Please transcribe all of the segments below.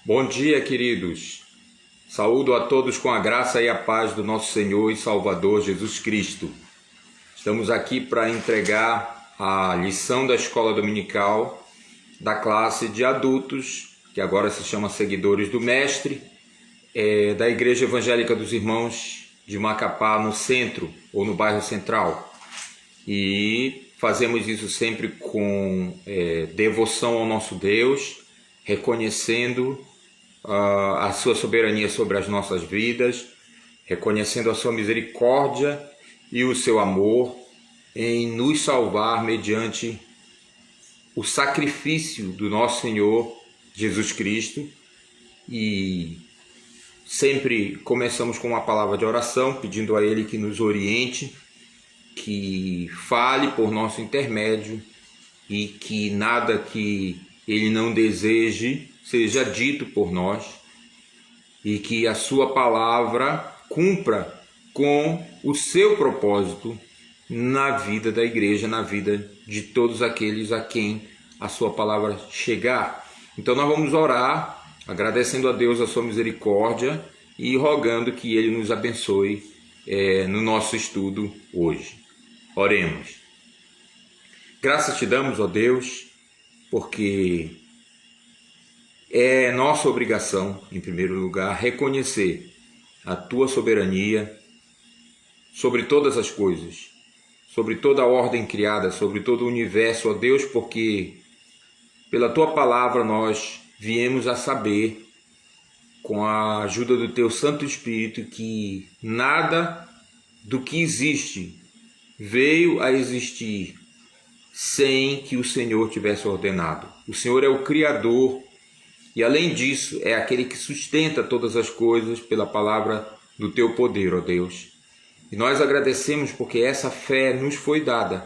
Bom dia, queridos. Saúdo a todos com a graça e a paz do nosso Senhor e Salvador Jesus Cristo. Estamos aqui para entregar a lição da escola dominical da classe de adultos, que agora se chama Seguidores do Mestre, da Igreja Evangélica dos Irmãos de Macapá, no centro ou no bairro Central. E fazemos isso sempre com devoção ao nosso Deus, reconhecendo a sua soberania sobre as nossas vidas, reconhecendo a sua misericórdia e o seu amor em nos salvar mediante o sacrifício do nosso Senhor Jesus Cristo. E sempre começamos com uma palavra de oração, pedindo a Ele que nos oriente, que fale por nosso intermédio e que nada que Ele não deseje seja dito por nós, e que a sua palavra cumpra com o seu propósito na vida da igreja, na vida de todos aqueles a quem a sua palavra chegar. Então nós vamos orar, agradecendo a Deus a sua misericórdia e rogando que Ele nos abençoe no nosso estudo hoje. Oremos. Graças te damos, ó Deus, porque é nossa obrigação, em primeiro lugar, reconhecer a Tua soberania sobre todas as coisas, sobre toda a ordem criada, sobre todo o universo, ó Deus, porque pela Tua palavra nós viemos a saber, com a ajuda do Teu Santo Espírito, que nada do que existe veio a existir sem que o Senhor tivesse ordenado. O Senhor é o Criador. E além disso, é aquele que sustenta todas as coisas pela palavra do Teu poder, ó Deus. E nós agradecemos porque essa fé nos foi dada.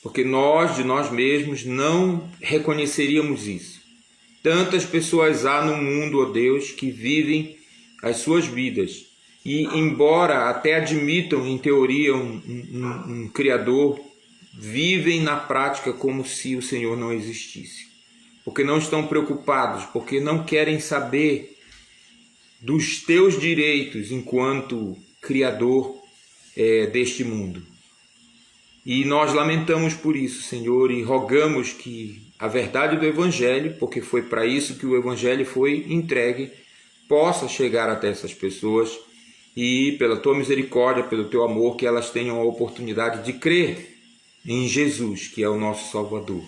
Porque nós, de nós mesmos, não reconheceríamos isso. Tantas pessoas há no mundo, ó Deus, que vivem as suas vidas. E embora até admitam, em teoria, um Criador, vivem na prática como se o Senhor não existisse. Porque não estão preocupados, porque não querem saber dos teus direitos enquanto Criador deste mundo. E nós lamentamos por isso, Senhor, e rogamos que a verdade do Evangelho, porque foi para isso que o Evangelho foi entregue, possa chegar até essas pessoas e, pela Tua misericórdia, pelo Teu amor, que elas tenham a oportunidade de crer em Jesus, que é o nosso Salvador.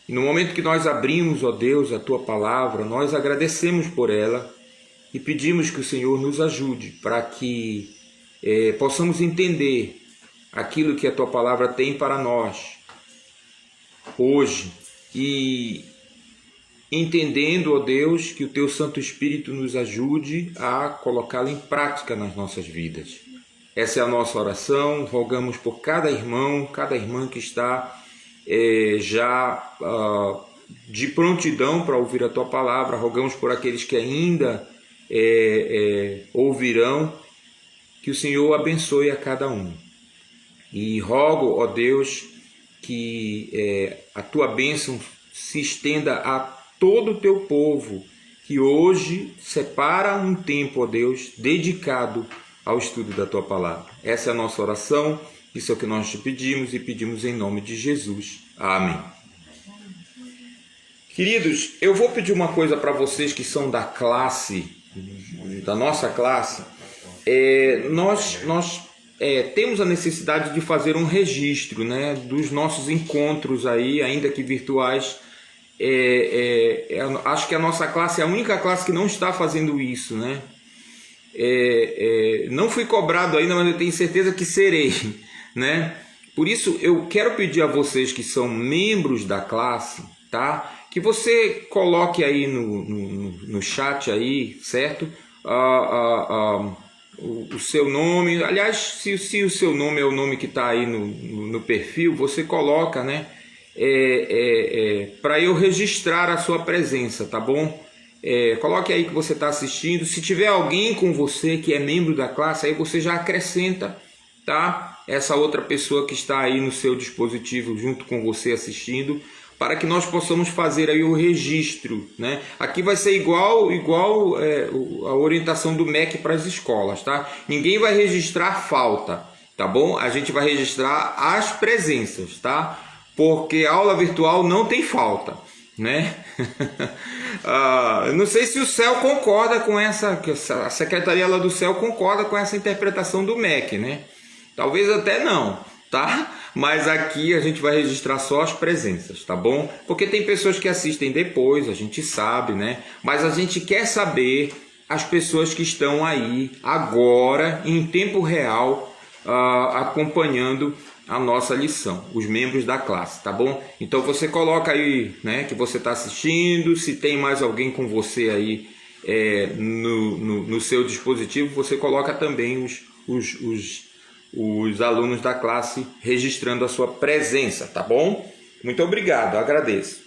E no momento que nós abrimos, ó Deus, a Tua palavra, nós agradecemos por ela e pedimos que o Senhor nos ajude para que possamos entender aquilo que a Tua palavra tem para nós hoje. E entendendo, ó Deus, que o Teu Santo Espírito nos ajude a colocá-la em prática nas nossas vidas. Essa é a nossa oração. Rogamos por cada irmão, cada irmã que está de prontidão para ouvir a Tua palavra. Rogamos por aqueles que ainda ouvirão, que o Senhor abençoe a cada um. E rogo, ó Deus, que a Tua bênção se estenda a todo o Teu povo, que hoje separa um tempo, ó Deus, dedicado ao estudo da Tua palavra. Essa é a nossa oração. Isso é o que nós te pedimos e pedimos em nome de Jesus. Amém. Queridos, eu vou pedir uma coisa para vocês que são da classe, da nossa classe. Nós temos a necessidade de fazer um registro, né, dos nossos encontros aí, ainda que virtuais. Acho que a nossa classe é a única classe que não está fazendo isso, né? Não fui cobrado ainda, mas eu tenho certeza que serei, né? Por isso eu quero pedir a vocês que são membros da classe, tá? Que você coloque aí no chat aí, certo? O seu nome. Aliás, se o seu nome é o nome que está aí no perfil, você coloca, né? Para eu registrar a sua presença, tá bom? Coloque aí que você está assistindo. Se tiver alguém com você que é membro da classe, aí você já acrescenta, tá? Essa outra pessoa que está aí no seu dispositivo junto com você assistindo, para que nós possamos fazer aí o registro, né? Aqui vai ser igual a orientação do MEC para as escolas, tá? Ninguém vai registrar falta, tá bom? A gente vai registrar as presenças, tá? Porque aula virtual não tem falta, né? Não sei se o CEL concorda com a Secretaria lá do CEL concorda com essa interpretação do MEC, né? Talvez até não, tá? Mas aqui a gente vai registrar só as presenças, tá bom? Porque tem pessoas que assistem depois, a gente sabe, né? Mas a gente quer saber as pessoas que estão aí agora, em tempo real, acompanhando a nossa lição, os membros da classe, tá bom? Então você coloca aí, né, que você está assistindo, se tem mais alguém com você aí no seu dispositivo, você coloca também os alunos da classe registrando a sua presença, tá bom? Muito obrigado, agradeço.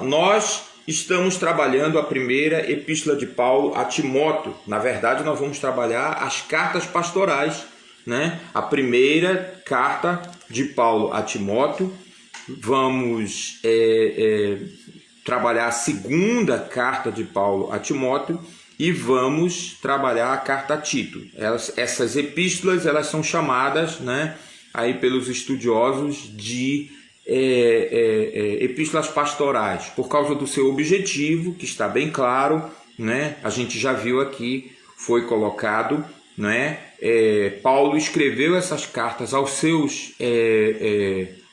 Nós estamos trabalhando a primeira epístola de Paulo a Timóteo. Na verdade, nós vamos trabalhar as cartas pastorais, né? A primeira carta de Paulo a Timóteo. Vamos trabalhar a segunda carta de Paulo a Timóteo e vamos trabalhar a carta a Tito. Essas epístolas, elas são chamadas, né, aí pelos estudiosos de epístolas pastorais, por causa do seu objetivo, que está bem claro, né? A gente já viu aqui, foi colocado, né? Paulo escreveu essas cartas aos seus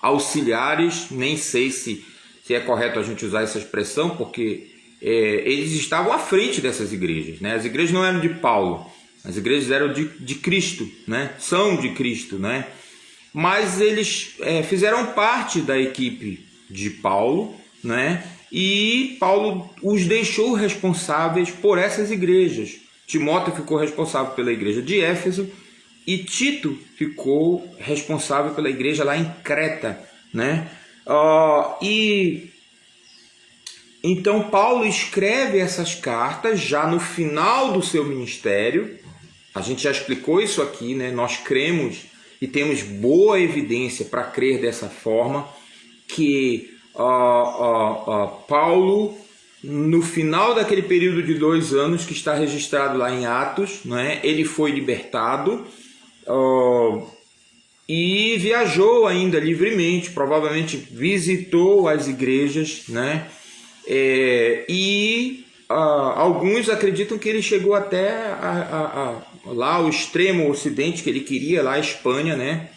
auxiliares, nem sei se é correto a gente usar essa expressão, porque eles estavam à frente dessas igrejas, né? As igrejas não eram de Paulo, as igrejas eram de Cristo, né? São de Cristo, né? Mas eles fizeram parte da equipe de Paulo, né? E Paulo os deixou responsáveis por essas igrejas. Timóteo ficou responsável pela igreja de Éfeso e Tito ficou responsável pela igreja lá em Creta, né? Então Paulo escreve essas cartas já no final do seu ministério. A gente já explicou isso aqui, né? Nós cremos e temos boa evidência para crer dessa forma que Paulo, no final daquele período de 2 anos que está registrado lá em Atos, né? Ele foi libertado e viajou ainda livremente, provavelmente visitou as igrejas, né? Alguns acreditam que ele chegou até lá ao extremo ocidente que ele queria, lá a Espanha, né?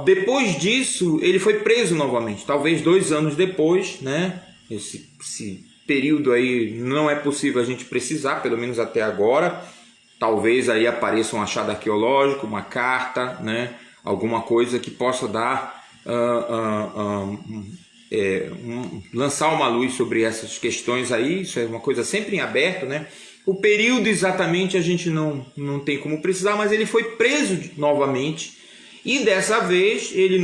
Depois disso ele foi preso novamente, talvez 2 anos depois, né? Esse período aí não é possível a gente precisar, pelo menos até agora. Talvez aí apareça um achado arqueológico, uma carta, né? Alguma coisa que possa dar lançar uma luz sobre essas questões aí. Isso é uma coisa sempre em aberto, né? O período exatamente a gente não tem como precisar, mas ele foi preso novamente e dessa vez ele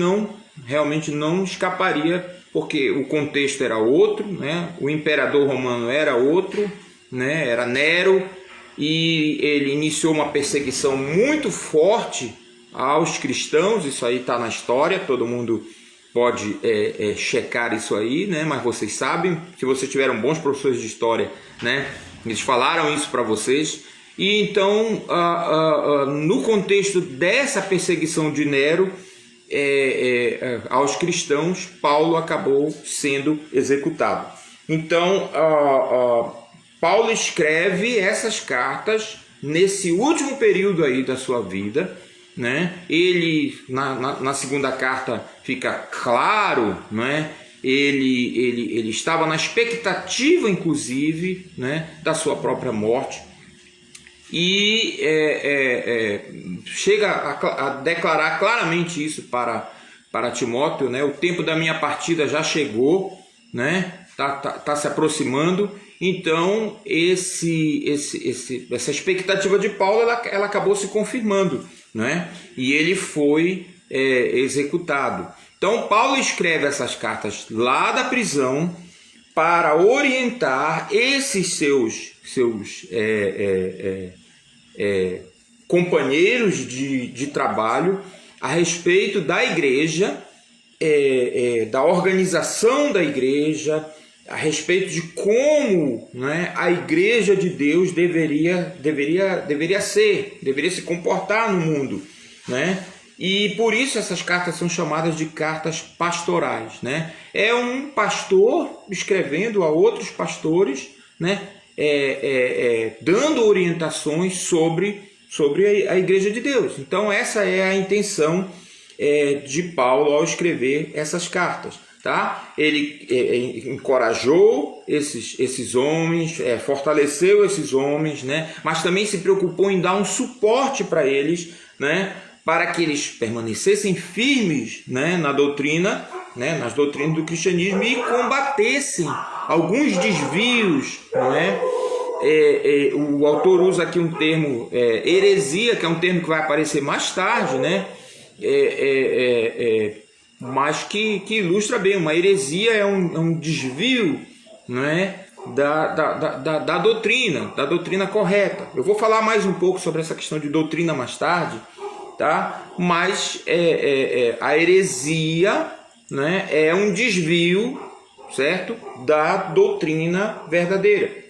realmente não escaparia, porque o contexto era outro, né? O imperador romano era outro, né? Era Nero, e ele iniciou uma perseguição muito forte aos cristãos. Isso aí está na história, todo mundo pode checar isso aí, né? Mas vocês sabem, se vocês tiveram bons professores de história, né? Eles falaram isso para vocês. E então, no contexto dessa perseguição de Nero aos cristãos, Paulo acabou sendo executado. Então, Paulo escreve essas cartas nesse último período aí da sua vida, né? Ele na segunda carta fica claro, né? Ele estava na expectativa, inclusive, né, da sua própria morte, e chega a declarar claramente isso para Timóteo, né? O tempo da minha partida já chegou, né? Tá se aproximando. Então essa expectativa de Paulo ela acabou se confirmando, né? E ele foi executado. Então Paulo escreve essas cartas lá da prisão para orientar esses seus companheiros de trabalho a respeito da igreja, da organização da igreja, a respeito de como, né, a igreja de Deus deveria se comportar no mundo, né? E por isso essas cartas são chamadas de cartas pastorais, né? É um pastor escrevendo a outros pastores, né? Dando orientações sobre a igreja de Deus. Então essa é a intenção de Paulo ao escrever essas cartas, tá? Ele encorajou esses homens, fortaleceu esses homens, né? Mas também se preocupou em dar um suporte para eles, né? Para que eles permanecessem firmes, né? Na doutrina, né? Nas doutrinas do cristianismo, e combatessem alguns desvios, né? O autor usa aqui um termo, heresia, que é um termo que vai aparecer mais tarde, né? Mas que ilustra bem. Uma heresia é um desvio, né? da doutrina correta. Eu vou falar mais um pouco sobre essa questão de doutrina mais tarde, tá? Mas a heresia, né, é um desvio, certo? Da doutrina verdadeira.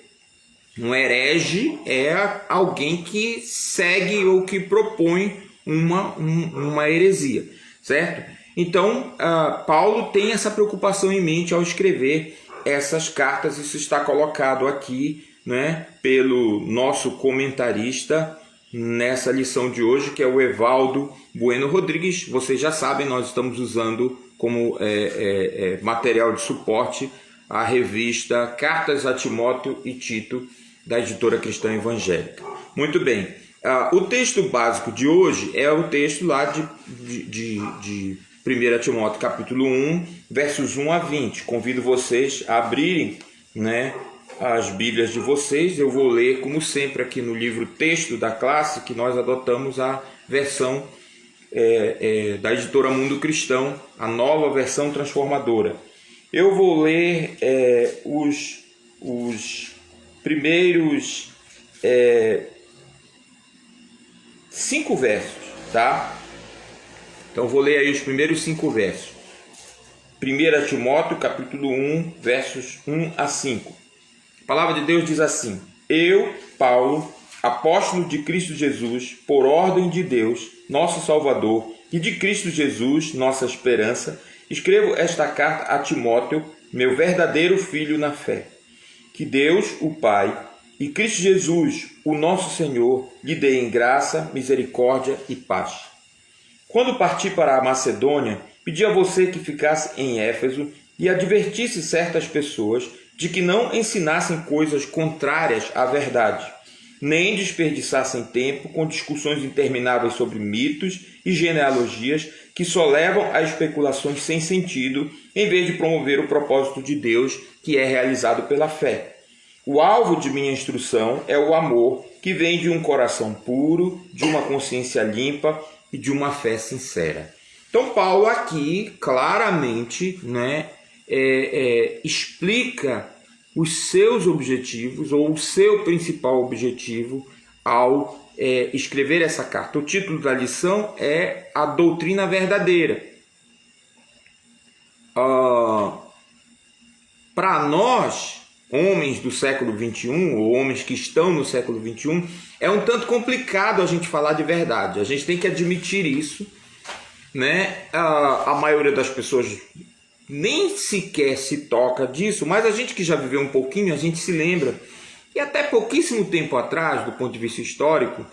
Um herege é alguém que segue ou que propõe uma heresia, certo? Então, Paulo tem essa preocupação em mente ao escrever essas cartas. Isso está colocado aqui, né, pelo nosso comentarista nessa lição de hoje, que é o Evaldo Bueno Rodrigues. Vocês já sabem, nós estamos usando como material de suporte a revista Cartas a Timóteo e Tito, da editora Cristã Evangélica. Muito bem, o texto básico de hoje é o texto lá de 1 Timóteo capítulo 1, versos 1 a 20. Convido vocês a abrirem, né, as Bíblias de vocês. Eu vou ler, como sempre, aqui no livro Texto da Classe, que nós adotamos a versão da editora Mundo Cristão, a nova versão transformadora. Eu vou ler os primeiros 5 versos, tá? Então vou ler aí os primeiros 5 versos. 1 Timóteo capítulo 1, versos 1 a 5. A palavra de Deus diz assim: Eu, Paulo, apóstolo de Cristo Jesus, por ordem de Deus, nosso Salvador, e de Cristo Jesus, nossa esperança, escrevo esta carta a Timóteo, meu verdadeiro filho na fé. Que Deus, o Pai, e Cristo Jesus, o nosso Senhor, lhe deem graça, misericórdia e paz. Quando parti para a Macedônia, pedi a você que ficasse em Éfeso e advertisse certas pessoas de que não ensinassem coisas contrárias à verdade, nem desperdiçassem tempo com discussões intermináveis sobre mitos e genealogias que só levam a especulações sem sentido, em vez de promover o propósito de Deus, que é realizado pela fé. O alvo de minha instrução é o amor, que vem de um coração puro, de uma consciência limpa e de uma fé sincera. Então Paulo aqui claramente, né, explica os seus objetivos, ou o seu principal objetivo ao escrever essa carta. O título da lição é A Doutrina Verdadeira. Para nós, homens do século XXI, ou homens que estão no século XXI, é um tanto complicado a gente falar de verdade. A gente tem que admitir isso, né? A maioria das pessoas nem sequer se toca disso, mas a gente que já viveu um pouquinho, a gente se lembra. E até pouquíssimo tempo atrás, do ponto de vista histórico,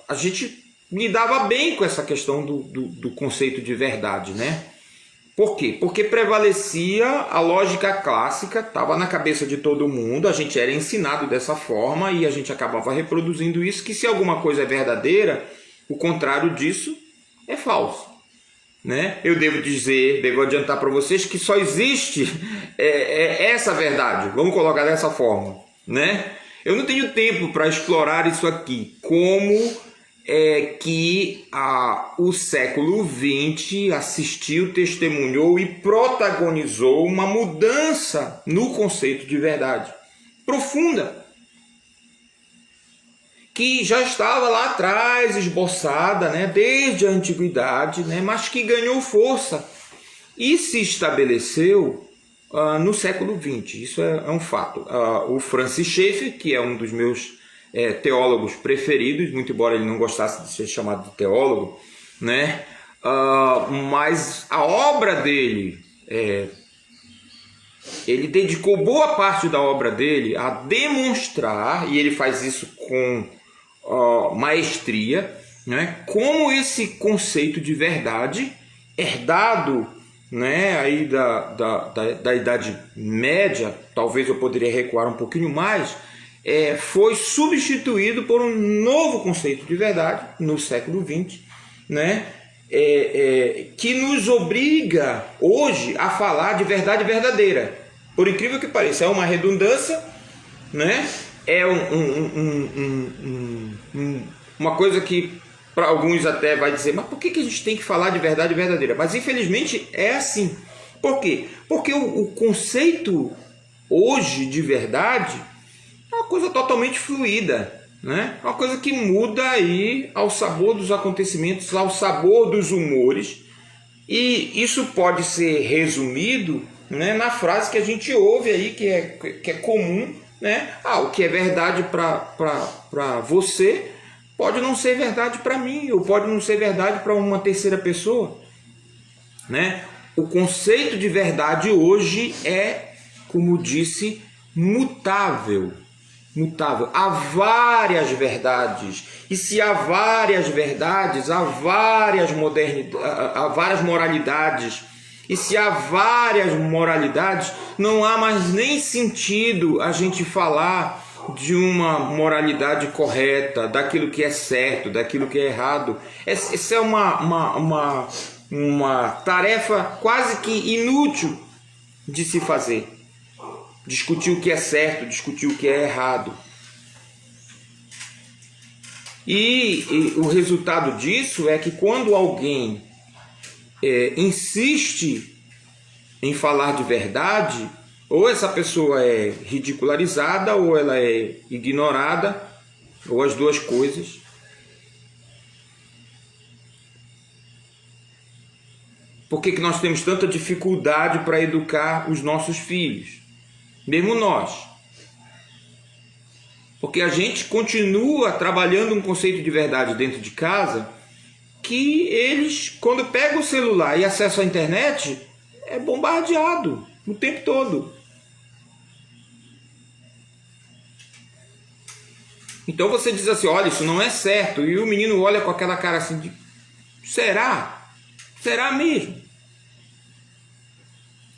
a gente lidava bem com essa questão do conceito de verdade, né? Por quê? Porque prevalecia a lógica clássica, estava na cabeça de todo mundo, a gente era ensinado dessa forma e a gente acabava reproduzindo isso, que se alguma coisa é verdadeira, o contrário disso é falso, né? Eu devo adiantar para vocês que só existe essa verdade, vamos colocar dessa forma, né? Eu não tenho tempo para explorar isso aqui, como que o século XX assistiu, testemunhou e protagonizou uma mudança no conceito de verdade profunda, que já estava lá atrás esboçada, né, desde a antiguidade, né, mas que ganhou força e se estabeleceu no século XX. Isso é um fato. O Francis Schaeffer, que é um dos meus teólogos preferidos, muito embora ele não gostasse de ser chamado de teólogo, né, mas a obra dele, ele dedicou boa parte da obra dele a demonstrar, e ele faz isso com maestria, né, como esse conceito de verdade, herdado, né, aí da Idade Média, talvez eu poderia recuar um pouquinho mais, foi substituído por um novo conceito de verdade no século XX, né, que nos obriga hoje a falar de verdade verdadeira. Por incrível que pareça, é uma redundância, né? É uma coisa que para alguns até vai dizer, mas por que a gente tem que falar de verdade verdadeira? Mas infelizmente é assim. Por quê? Porque o conceito hoje de verdade é uma coisa totalmente fluida, né? Uma coisa que muda aí ao sabor dos acontecimentos, ao sabor dos humores, e isso pode ser resumido, né, na frase que a gente ouve aí, que é comum, né? O que é verdade para você pode não ser verdade para mim, ou pode não ser verdade para uma terceira pessoa, né? O conceito de verdade hoje é, como disse, mutável. Há várias verdades, e se há várias verdades, há várias moralidades, e se há várias moralidades, não há mais nem sentido a gente falar de uma moralidade correta, daquilo que é certo, daquilo que é errado. Essa é uma tarefa quase que inútil de se fazer. Discutir o que é certo, discutir o que é errado. E o resultado disso é que quando alguém insiste em falar de verdade, ou essa pessoa é ridicularizada, ou ela é ignorada, ou as duas coisas. Por que nós temos tanta dificuldade para educar os nossos filhos? Mesmo nós. Porque a gente continua trabalhando um conceito de verdade dentro de casa, que eles, quando pegam o celular e acessam a internet, é bombardeado o tempo todo. Então você diz assim, olha, isso não é certo. E o menino olha com aquela cara assim de, será? Será mesmo?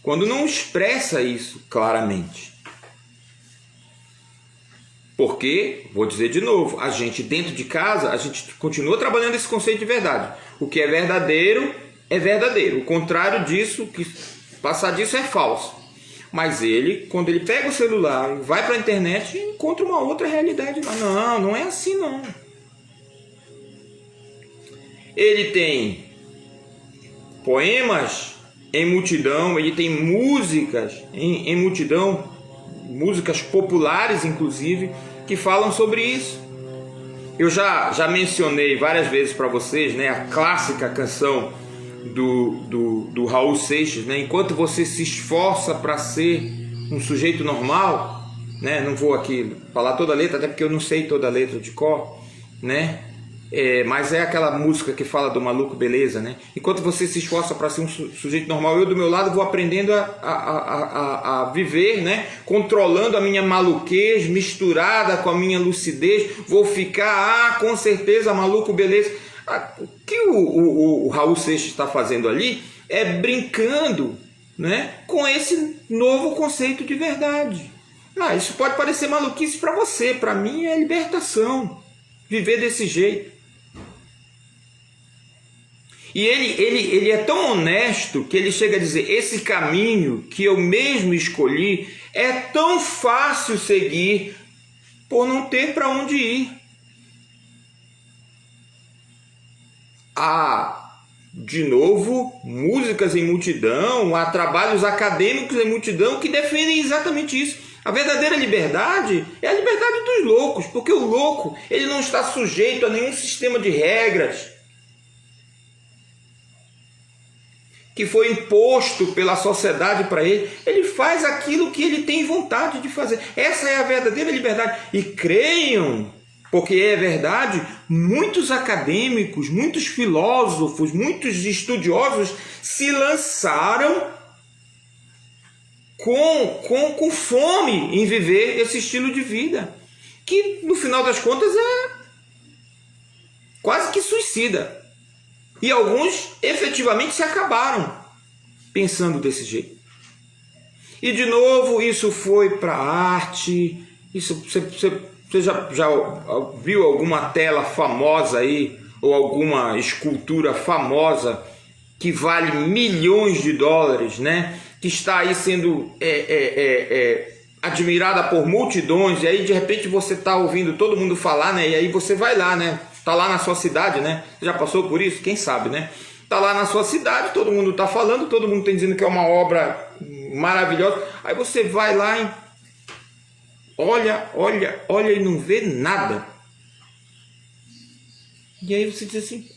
Quando não expressa isso claramente. Porque, vou dizer de novo, a gente dentro de casa, a gente continua trabalhando esse conceito de verdade. O que é verdadeiro, o contrário disso, que passar disso é falso. Mas ele, quando ele pega o celular e vai para a internet, encontra uma outra realidade. Não é assim não. Ele tem poemas em multidão, ele tem músicas em multidão, músicas populares inclusive, que falam sobre isso. Eu já mencionei várias vezes para vocês, né, a clássica canção do Raul Seixas, né, enquanto você se esforça para ser um sujeito normal, né, não vou aqui falar toda a letra, até porque eu não sei toda a letra de cor, né, mas é aquela música que fala do maluco beleza, né? Enquanto você se esforça para ser um sujeito normal, eu do meu lado vou aprendendo a viver, né? Controlando a minha maluquez, misturada com a minha lucidez, vou ficar, com certeza, maluco beleza. O que o Raul Seixas está fazendo ali é brincando, né, com esse novo conceito de verdade. Isso pode parecer maluquice para você, para mim é libertação, viver desse jeito. E ele é tão honesto que ele chega a dizer, esse caminho que eu mesmo escolhi é tão fácil seguir por não ter para onde ir. Há, de novo, músicas em multidão, há trabalhos acadêmicos em multidão que defendem exatamente isso. A verdadeira liberdade é a liberdade dos loucos, porque o louco ele não está sujeito a nenhum sistema de regras que foi imposto pela sociedade para ele. Ele faz aquilo que ele tem vontade de fazer. Essa é a verdadeira liberdade. E creiam, porque é verdade, muitos acadêmicos, muitos filósofos, muitos estudiosos se lançaram com fome em viver esse estilo de vida, que no final das contas é quase que suicida. E alguns efetivamente se acabaram pensando desse jeito. E de novo, isso foi para a arte. Você já viu alguma tela famosa aí, ou alguma escultura famosa que vale milhões de dólares, né? Que está aí sendo admirada por multidões, e aí de repente você está ouvindo todo mundo falar, né? E aí você vai lá, né? Está lá na sua cidade, né? Você já passou por isso? Quem sabe, né? Está lá na sua cidade, todo mundo está falando, todo mundo está dizendo que é uma obra maravilhosa. Aí você vai lá e olha e não vê nada. E aí você diz assim,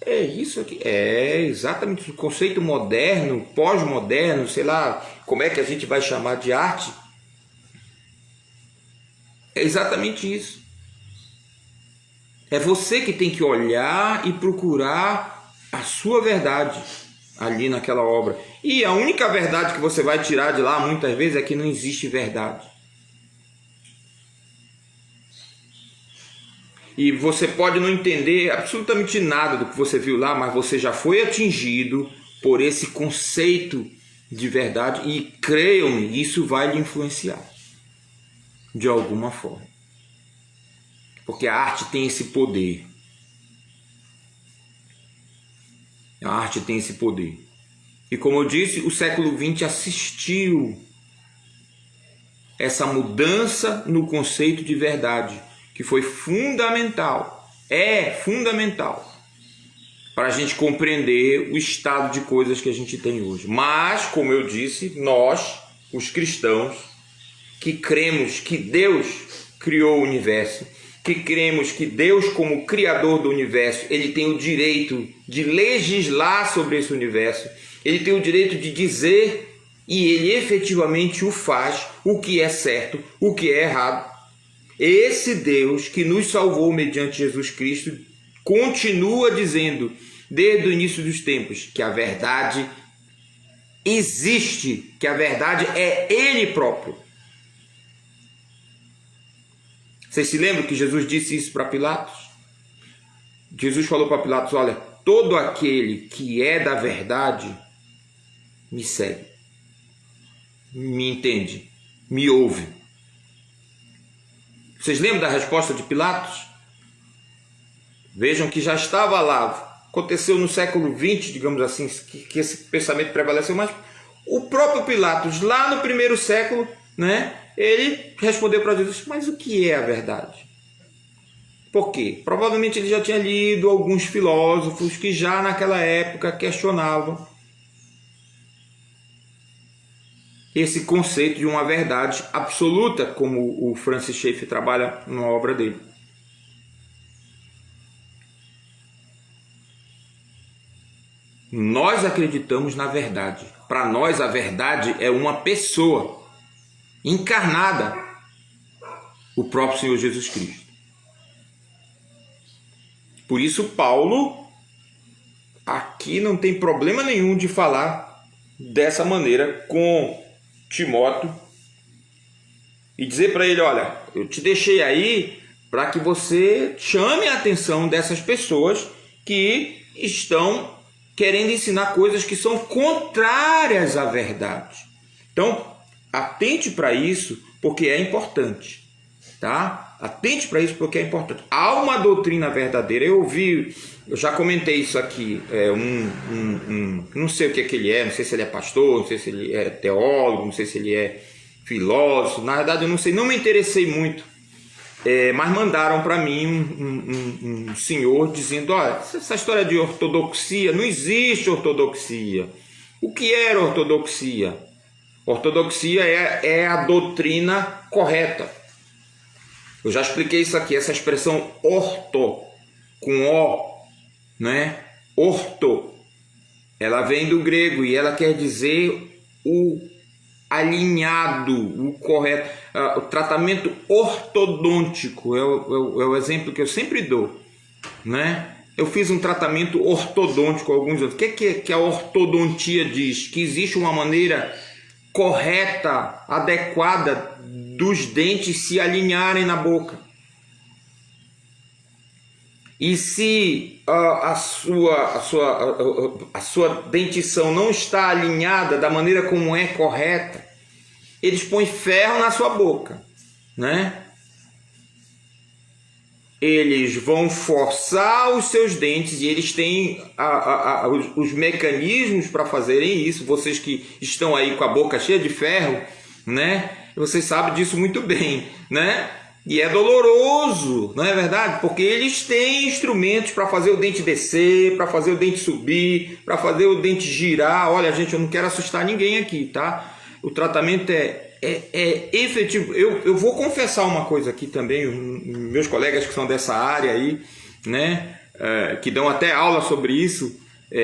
é isso aqui? É exatamente o conceito moderno, pós-moderno, sei lá, como é que a gente vai chamar de arte? É exatamente isso. É você que tem que olhar e procurar a sua verdade ali naquela obra. E a única verdade que você vai tirar de lá, muitas vezes, é que não existe verdade. E você pode não entender absolutamente nada do que você viu lá, mas você já foi atingido por esse conceito de verdade. E creiam-me, isso vai lhe influenciar de alguma forma. Porque a arte tem esse poder. A arte tem esse poder. E como eu disse, o século XX assistiu essa mudança no conceito de verdade, que foi fundamental, é fundamental, para a gente compreender o estado de coisas que a gente tem hoje. Mas, como eu disse, nós, os cristãos, que cremos que Deus criou o universo, que cremos que Deus, como criador do universo, ele tem o direito de legislar sobre esse universo, ele tem o direito de dizer, e ele efetivamente o faz, o que é certo, o que é errado. Esse Deus que nos salvou mediante Jesus Cristo continua dizendo, desde o início dos tempos, que a verdade existe, que a verdade é Ele próprio. Vocês se lembram que Jesus disse isso para Pilatos? Jesus falou para Pilatos, olha, todo aquele que é da verdade me segue, me entende, me ouve. Vocês lembram da resposta de Pilatos? Vejam que já estava lá, aconteceu no século XX, digamos assim, que esse pensamento prevaleceu, mas o próprio Pilatos, lá no primeiro século, né, ele respondeu para Jesus, mas o que é a verdade? Por quê? Provavelmente ele já tinha lido alguns filósofos que já naquela época questionavam esse conceito de uma verdade absoluta, como o Francis Schaeffer trabalha na obra dele. Nós acreditamos na verdade. Para nós, a verdade é uma pessoa encarnada, o próprio Senhor Jesus Cristo. Por isso, Paulo aqui não tem problema nenhum de falar dessa maneira com Timóteo e dizer para ele, olha, eu te deixei aí para que você chame a atenção dessas pessoas que estão querendo ensinar coisas que são contrárias à verdade. Então, atente para isso, porque é importante, tá? Atente para isso, porque é importante. Há uma doutrina verdadeira. Eu já comentei isso aqui. Não sei o que é que ele é, não sei se ele é pastor, não sei se ele é teólogo, não sei se ele é filósofo. Na verdade, eu não sei, não me interessei muito. Mas mandaram para mim um senhor dizendo, olha, essa história de ortodoxia, não existe ortodoxia. O que era ortodoxia? Ortodoxia é a doutrina correta. Eu já expliquei isso aqui, essa expressão orto, com O, né? Orto, ela vem do grego e ela quer dizer o alinhado, o correto, o tratamento ortodôntico, é o exemplo que eu sempre dou, né? Eu fiz um tratamento ortodôntico alguns anos. O que a ortodontia diz? Que existe uma maneira correta, adequada dos dentes se alinharem na boca. E se a sua dentição não está alinhada da maneira como é correta, eles põem ferro na sua boca, né? Eles vão forçar os seus dentes e eles têm os mecanismos para fazerem isso. Vocês que estão aí com a boca cheia de ferro, né? Vocês sabem disso muito bem, né? E é doloroso, não é verdade? Porque eles têm instrumentos para fazer o dente descer, para fazer o dente subir, para fazer o dente girar. Olha, gente, eu não quero assustar ninguém aqui, tá? O tratamento é efetivo. Eu vou confessar uma coisa aqui também, meus colegas que são dessa área aí, né, que dão até aula sobre isso,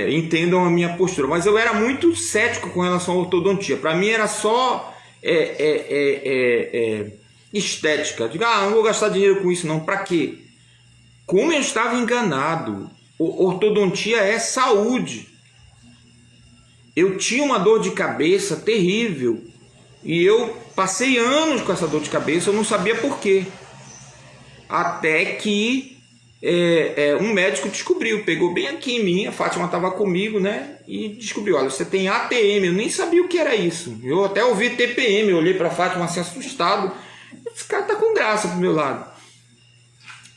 entendam a minha postura. Mas eu era muito cético com relação à ortodontia. Para mim era só estética. Digo, não vou gastar dinheiro com isso não. Para quê? Como eu estava enganado. Ortodontia é saúde. Eu tinha uma dor de cabeça terrível. E eu passei anos com essa dor de cabeça, eu não sabia por quê. Até que um médico descobriu, pegou bem aqui em mim, a Fátima estava comigo, né? E descobriu, olha, você tem ATM, eu nem sabia o que era isso. Eu até ouvi TPM, eu olhei para a Fátima assim assustado. Esse cara tá com graça pro meu lado.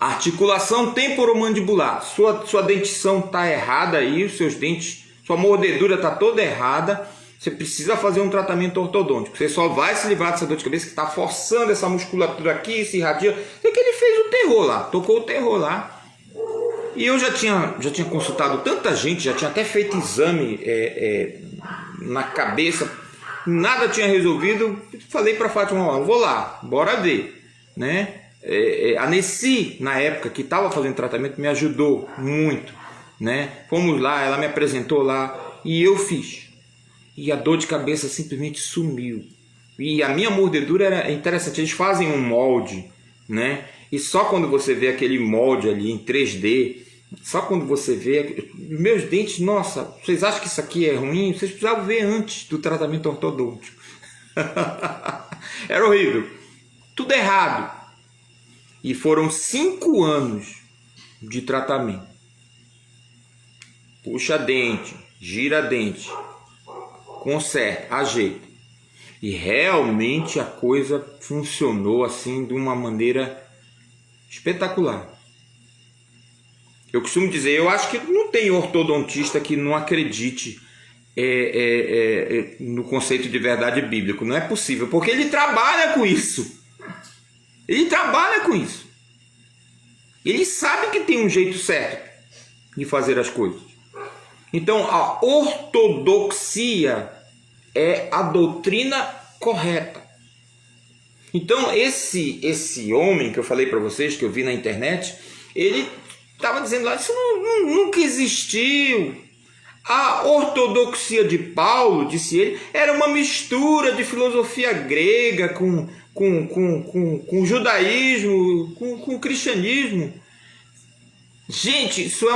Articulação temporomandibular. Sua dentição tá errada aí, os seus dentes, sua mordedura tá toda errada. Você precisa fazer um tratamento ortodôntico. Você só vai se livrar dessa dor de cabeça que está forçando essa musculatura aqui, se irradia. Sei que ele fez o terror lá, tocou o terror lá. E eu já tinha consultado tanta gente, já tinha até feito exame na cabeça, nada tinha resolvido. Falei para a Fátima, vou lá, bora ver, né? A Nessi, na época que estava fazendo tratamento, me ajudou muito, né? Fomos lá, ela me apresentou lá e eu fiz. E a dor de cabeça simplesmente sumiu. E a minha mordedura era interessante. Eles fazem um molde, né? E só quando você vê aquele molde ali em 3D, só quando você vê... Meus dentes, nossa, vocês acham que isso aqui é ruim? Vocês precisavam ver antes do tratamento ortodôntico. Era horrível. Tudo errado. E foram 5 anos de tratamento. Puxa dente, gira dente, conserta, ajeita. E realmente a coisa funcionou assim de uma maneira espetacular. Eu costumo dizer, eu acho que não tem ortodontista que não acredite no conceito de verdade bíblico. Não é possível, porque ele trabalha com isso. Ele trabalha com isso. Ele sabe que tem um jeito certo de fazer as coisas. Então, a ortodoxia é a doutrina correta. Então, esse homem que eu falei para vocês, que eu vi na internet, ele estava dizendo lá, isso nunca existiu. A ortodoxia de Paulo, disse ele, era uma mistura de filosofia grega com judaísmo, com cristianismo. Gente, isso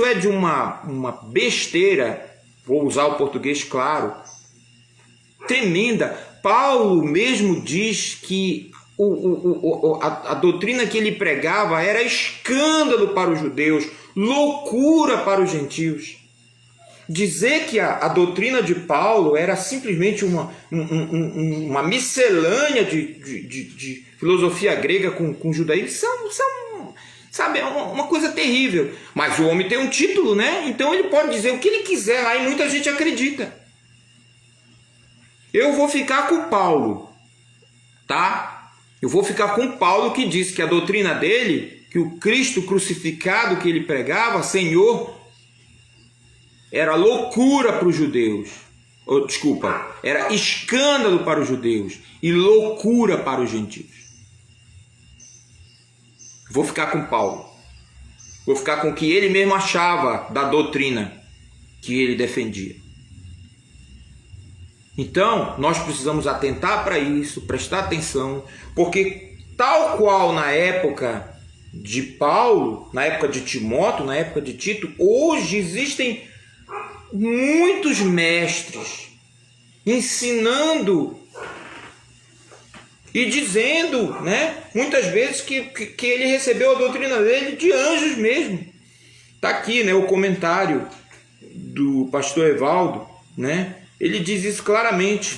é de uma besteira, vou usar o português claro, tremenda. Paulo mesmo diz que a doutrina que ele pregava era escândalo para os judeus, loucura para os gentios. Dizer que a doutrina de Paulo era simplesmente uma miscelânea de filosofia grega com judaísmo, sabe, é uma coisa terrível. Mas o homem tem um título, né? Então ele pode dizer o que ele quiser lá e muita gente acredita. Eu vou ficar com Paulo, tá? Eu vou ficar com Paulo, que disse que a doutrina dele, que o Cristo crucificado que ele pregava, Senhor, era loucura para os judeus. era escândalo para os judeus e loucura para os gentios. Vou ficar com Paulo. Vou ficar com o que ele mesmo achava da doutrina que ele defendia. Então, nós precisamos atentar para isso, prestar atenção, porque tal qual na época de Paulo, na época de Timóteo, na época de Tito, hoje existem muitos mestres ensinando e dizendo, né, muitas vezes que ele recebeu a doutrina dele de anjos mesmo. Está aqui, né, o comentário do pastor Evaldo, né? Ele diz isso claramente.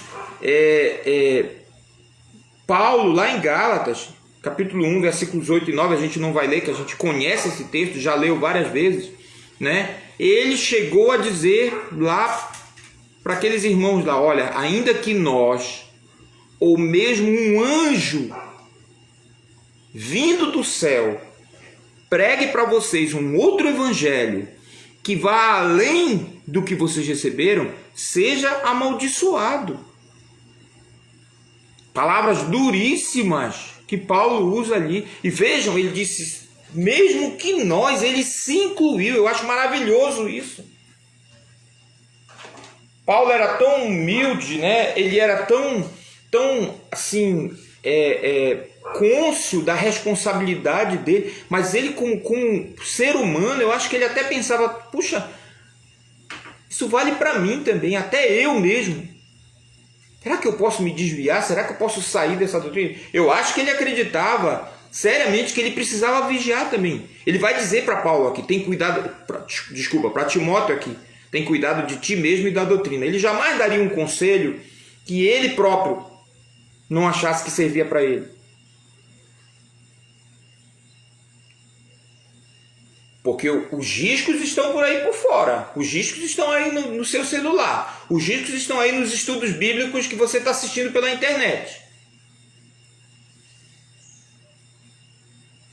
Paulo, lá em Gálatas, capítulo 1, versículos 8 e 9, a gente não vai ler, que a gente conhece esse texto, já leu várias vezes, né? Ele chegou a dizer lá para aqueles irmãos lá, olha, ainda que nós, ou mesmo um anjo vindo do céu, pregue para vocês um outro evangelho que vá além do que vocês receberam, seja amaldiçoado. Palavras duríssimas que Paulo usa ali. E vejam, ele disse, mesmo que nós, ele se incluiu. Eu acho maravilhoso isso. Paulo era tão humilde, né? Ele era tão assim, cônscio da responsabilidade dele, mas ele como ser humano, eu acho que ele até pensava, puxa, isso vale para mim também, até eu mesmo. Será que eu posso me desviar? Será que eu posso sair dessa doutrina? Eu acho que ele acreditava seriamente que ele precisava vigiar também. Ele vai dizer para Paulo aqui, tem cuidado, para Timóteo aqui, tem cuidado de ti mesmo e da doutrina. Ele jamais daria um conselho que ele próprio não achasse que servia para ele. Porque os riscos estão por aí por fora. Os riscos estão aí no seu celular. Os riscos estão aí nos estudos bíblicos que você está assistindo pela internet.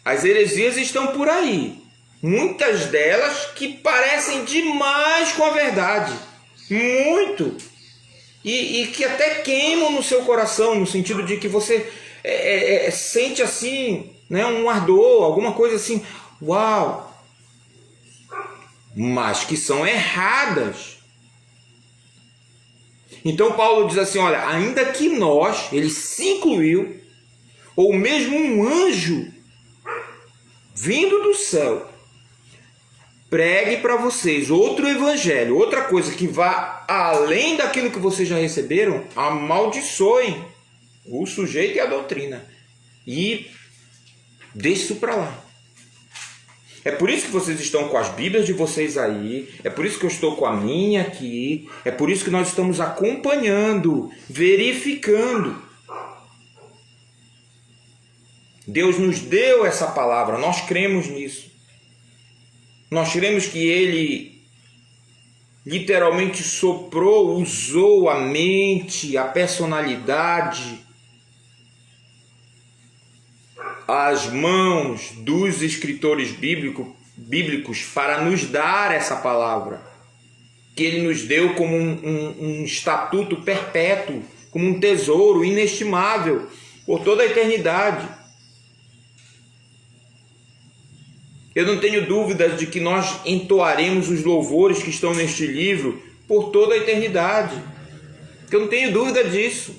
As heresias estão por aí. Muitas delas que parecem demais com a verdade. Muito. E que até queimam no seu coração, no sentido de que você sente assim, né, um ardor, alguma coisa assim. Uau! Mas que são erradas. Então Paulo diz assim, olha, ainda que nós, ele se incluiu, ou mesmo um anjo vindo do céu, pregue para vocês outro evangelho, outra coisa que vá além daquilo que vocês já receberam, amaldiçoem o sujeito e a doutrina. E deixe isso para lá. É por isso que vocês estão com as Bíblias de vocês aí, é por isso que eu estou com a minha aqui, é por isso que nós estamos acompanhando, verificando. Deus nos deu essa palavra, nós cremos nisso. Nós cremos que Ele literalmente soprou, usou a mente, a personalidade, as mãos dos escritores bíblicos para nos dar essa palavra, que Ele nos deu como um estatuto perpétuo, como um tesouro inestimável por toda a eternidade. Eu não tenho dúvidas de que nós entoaremos os louvores que estão neste livro por toda a eternidade. Eu não tenho dúvida disso.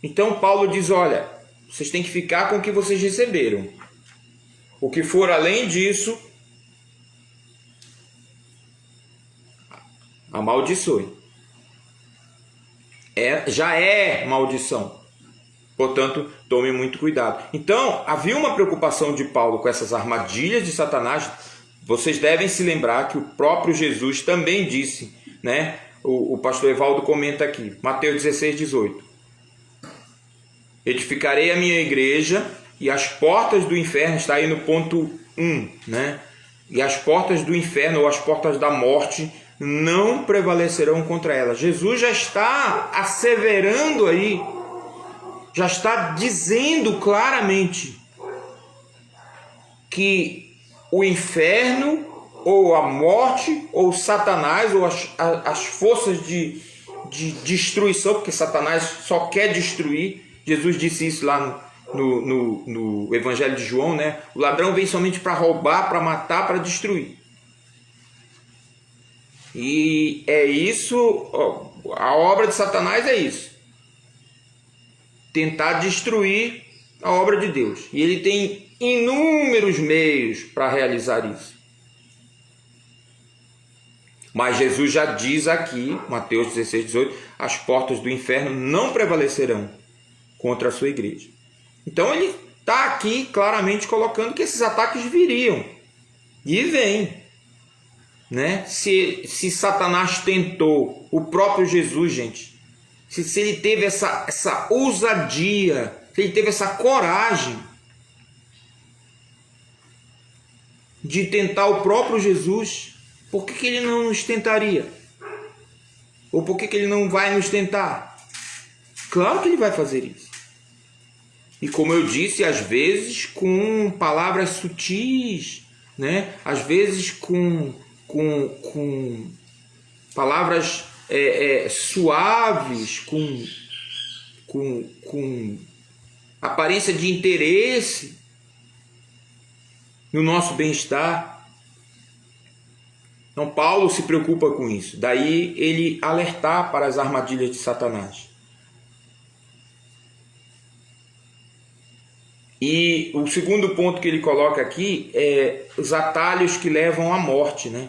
Então Paulo diz, olha, vocês têm que ficar com o que vocês receberam. O que for além disso, amaldiçoe. Já é maldição. Portanto, tome muito cuidado. Então, havia uma preocupação de Paulo com essas armadilhas de Satanás. Vocês devem se lembrar que o próprio Jesus também disse, né? O pastor Evaldo comenta aqui, Mateus 16, 18. Edificarei a minha igreja e as portas do inferno, está aí no ponto 1, né? E as portas do inferno ou as portas da morte não prevalecerão contra ela. Jesus já está asseverando aí, já está dizendo claramente que o inferno, ou a morte, ou Satanás, ou as forças de destruição, porque Satanás só quer destruir. Jesus disse isso lá no Evangelho de João, né? O ladrão vem somente para roubar, para matar, para destruir. E é isso, a obra de Satanás é isso. Tentar destruir a obra de Deus. E ele tem inúmeros meios para realizar isso. Mas Jesus já diz aqui, Mateus 16, 18, as portas do inferno não prevalecerão contra a sua igreja. Então ele está aqui claramente colocando que esses ataques viriam. E vêm. Né? Se Satanás tentou o próprio Jesus, gente, se ele teve essa ousadia, se ele teve essa coragem de tentar o próprio Jesus, por que ele não nos tentaria? Ou por que ele não vai nos tentar? Claro que ele vai fazer isso. E como eu disse, às vezes com palavras sutis, né? Às vezes com palavras suaves, com aparência de interesse no nosso bem-estar. Então Paulo se preocupa com isso. Daí ele alertar para as armadilhas de Satanás. E o segundo ponto que ele coloca aqui é os atalhos que levam à morte, né?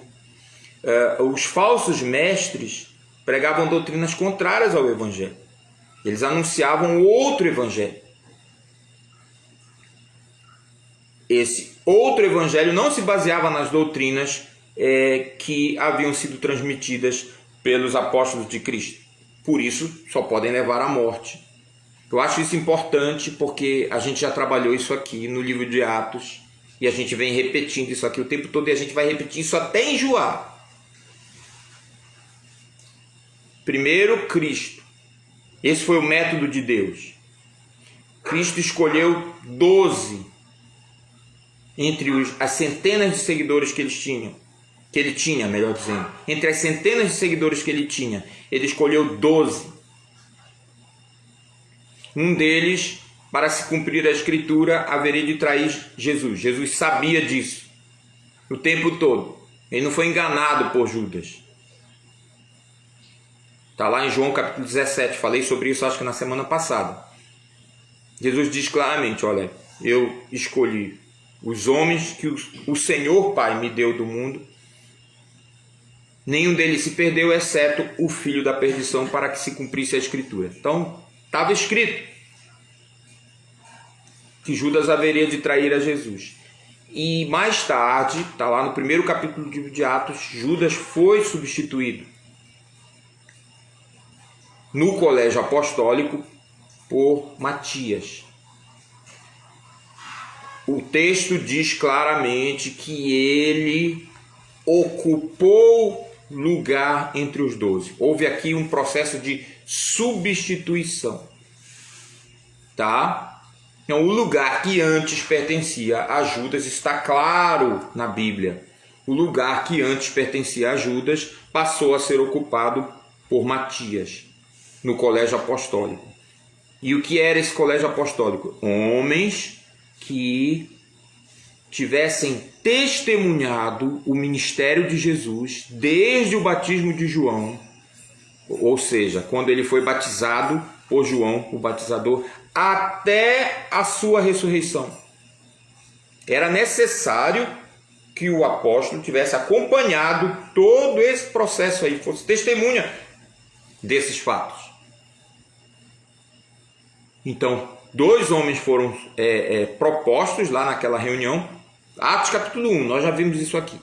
Os falsos mestres pregavam doutrinas contrárias ao Evangelho. Eles anunciavam outro Evangelho. Esse outro Evangelho não se baseava nas doutrinas que haviam sido transmitidas pelos apóstolos de Cristo. Por isso, só podem levar à morte. Eu acho isso importante porque a gente já trabalhou isso aqui no livro de Atos e a gente vem repetindo isso aqui o tempo todo e a gente vai repetir isso até enjoar. Primeiro, Cristo. Esse foi o método de Deus. Cristo escolheu 12 entre as centenas de seguidores que ele tinha, melhor dizendo. Entre as centenas de seguidores que ele tinha, ele escolheu 12. Um deles, para se cumprir a Escritura, haveria de trair Jesus. Jesus sabia disso o tempo todo. Ele não foi enganado por Judas. Está lá em João capítulo 17. Falei sobre isso acho que na semana passada. Jesus diz claramente, olha, eu escolhi os homens que o Senhor Pai me deu do mundo. Nenhum deles se perdeu, exceto o filho da perdição, para que se cumprisse a Escritura. Então, estava escrito que Judas haveria de trair a Jesus. E mais tarde, está lá no primeiro capítulo do livro de Atos, Judas foi substituído no colégio apostólico por Matias. O texto diz claramente que ele ocupou lugar entre os 12. Houve aqui um processo de substituição. Tá? Então, o lugar que antes pertencia a Judas está claro na Bíblia. O lugar que antes pertencia a Judas passou a ser ocupado por Matias, no colégio apostólico. E o que era esse colégio apostólico? Homens que tivessem testemunhado o ministério de Jesus desde o batismo de João, ou seja, quando ele foi batizado por João, o batizador, até a sua ressurreição. Era necessário que o apóstolo tivesse acompanhado todo esse processo aí, fosse testemunha desses fatos. Então, 2 homens foram propostos lá naquela reunião, Atos capítulo 1, nós já vimos isso aqui.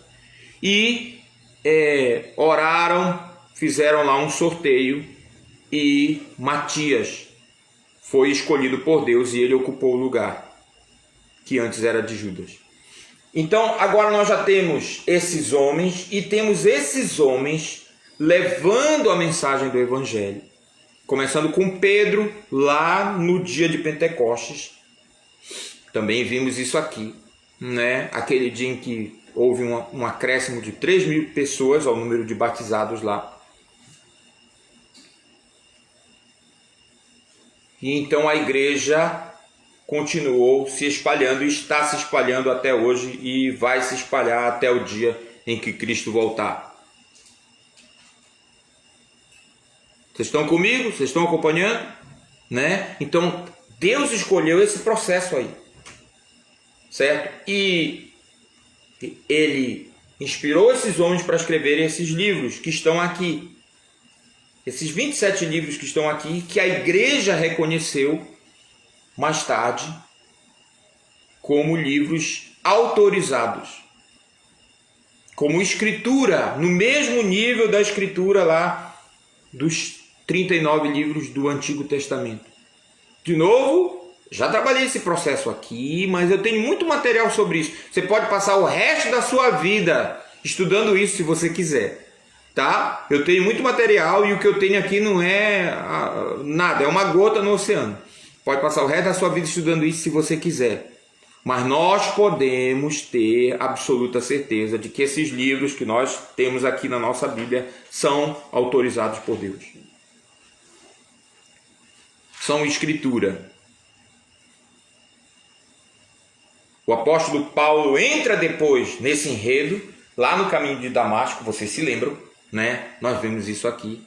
E oraram, fizeram lá um sorteio e Matias foi escolhido por Deus e ele ocupou o lugar que antes era de Judas. Então, agora nós já temos esses homens e temos esses homens levando a mensagem do Evangelho. Começando com Pedro, lá no dia de Pentecostes. Também vimos isso aqui. né? Aquele dia em que houve um acréscimo de 3.000 pessoas ao número de batizados lá. E então a igreja continuou se espalhando e está se espalhando até hoje e vai se espalhar até o dia em que Cristo voltar. Vocês estão comigo? Vocês estão acompanhando? Né? Então Deus escolheu esse processo aí, certo? E Ele inspirou esses homens para escreverem esses livros que estão aqui. Esses 27 livros que estão aqui, que a igreja reconheceu mais tarde como livros autorizados, como escritura, no mesmo nível da escritura lá dos 39 livros do Antigo Testamento. De novo, já trabalhei esse processo aqui, mas eu tenho muito material sobre isso. Você pode passar o resto da sua vida estudando isso se você quiser. Tá? Eu tenho muito material e o que eu tenho aqui não é nada, é uma gota no oceano. Pode passar o resto da sua vida estudando isso se você quiser. Mas nós podemos ter absoluta certeza de que esses livros que nós temos aqui na nossa Bíblia são autorizados por Deus. São escritura. O apóstolo Paulo entra depois nesse enredo, lá no caminho de Damasco, vocês se lembram, né? Nós vemos isso aqui,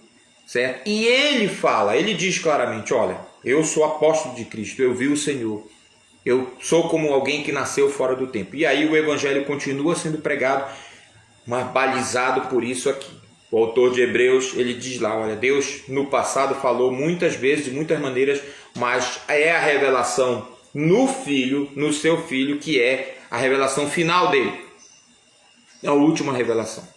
certo? E ele fala, ele diz claramente, olha, eu sou apóstolo de Cristo, eu vi o Senhor, eu sou como alguém que nasceu fora do tempo. E aí o evangelho continua sendo pregado, mas balizado por isso aqui. O autor de Hebreus, ele diz lá, olha, Deus no passado falou muitas vezes, de muitas maneiras, mas é a revelação no Filho, no seu Filho, que é a revelação final dele. É a última revelação.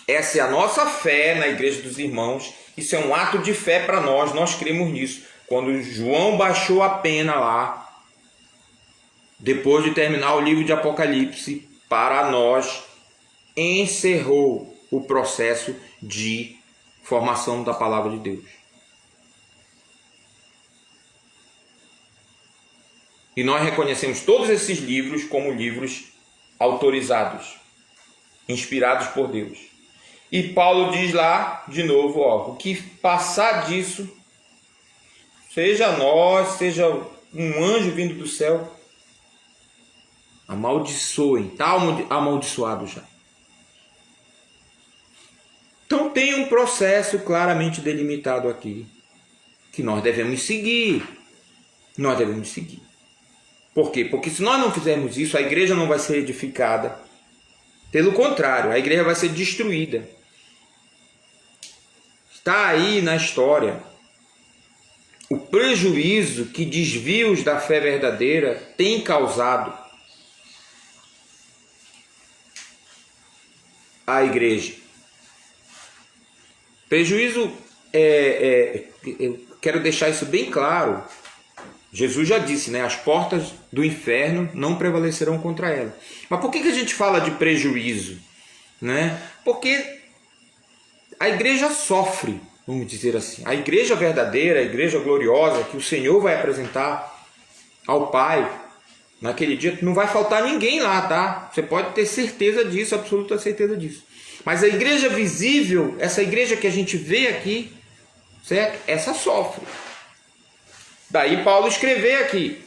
Essa é a nossa fé na Igreja dos Irmãos. Isso é um ato de fé para nós. Nós cremos nisso. Quando João baixou a pena lá, depois de terminar o livro de Apocalipse, para nós, encerrou o processo de formação da palavra de Deus. E nós reconhecemos todos esses livros como livros autorizados, inspirados por Deus. E Paulo diz lá, de novo, ó, o que passar disso, seja nós, seja um anjo vindo do céu, amaldiçoem, está amaldiçoado já. Então tem um processo claramente delimitado aqui, que nós devemos seguir. Nós devemos seguir. Por quê? Porque se nós não fizermos isso, a igreja não vai ser edificada. Pelo contrário, a igreja vai ser destruída. Está aí na história o prejuízo que desvios da fé verdadeira têm causado à igreja. Prejuízo, eu quero deixar isso bem claro. Jesus já disse, né? As portas do inferno não prevalecerão contra ela. Mas por que a gente fala de prejuízo? Né? Porque a igreja sofre, vamos dizer assim. A igreja verdadeira, a igreja gloriosa, que o Senhor vai apresentar ao Pai, naquele dia não vai faltar ninguém lá, tá? Você pode ter certeza disso, absoluta certeza disso. Mas a igreja visível, essa igreja que a gente vê aqui, certo? Essa sofre. Daí Paulo escrever aqui.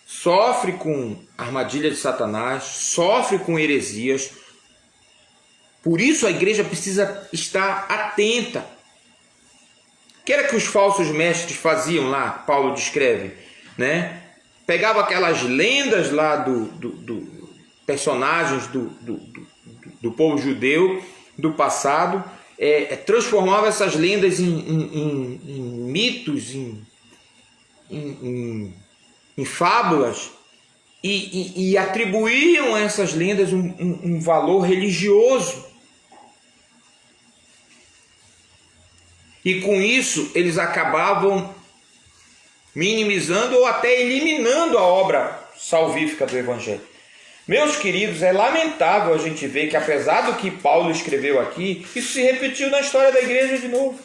Sofre com armadilha de Satanás, sofre com heresias. Por isso a igreja precisa estar atenta. O que era que os falsos mestres faziam lá? Paulo descreve, né? Pegava aquelas lendas lá do personagens do povo judeu do passado, transformava essas lendas em mitos, em fábulas, e atribuíam a essas lendas um valor religioso. E com isso eles acabavam minimizando ou até eliminando a obra salvífica do Evangelho. Meus queridos, é lamentável a gente ver que, apesar do que Paulo escreveu aqui, isso se repetiu na história da igreja de novo.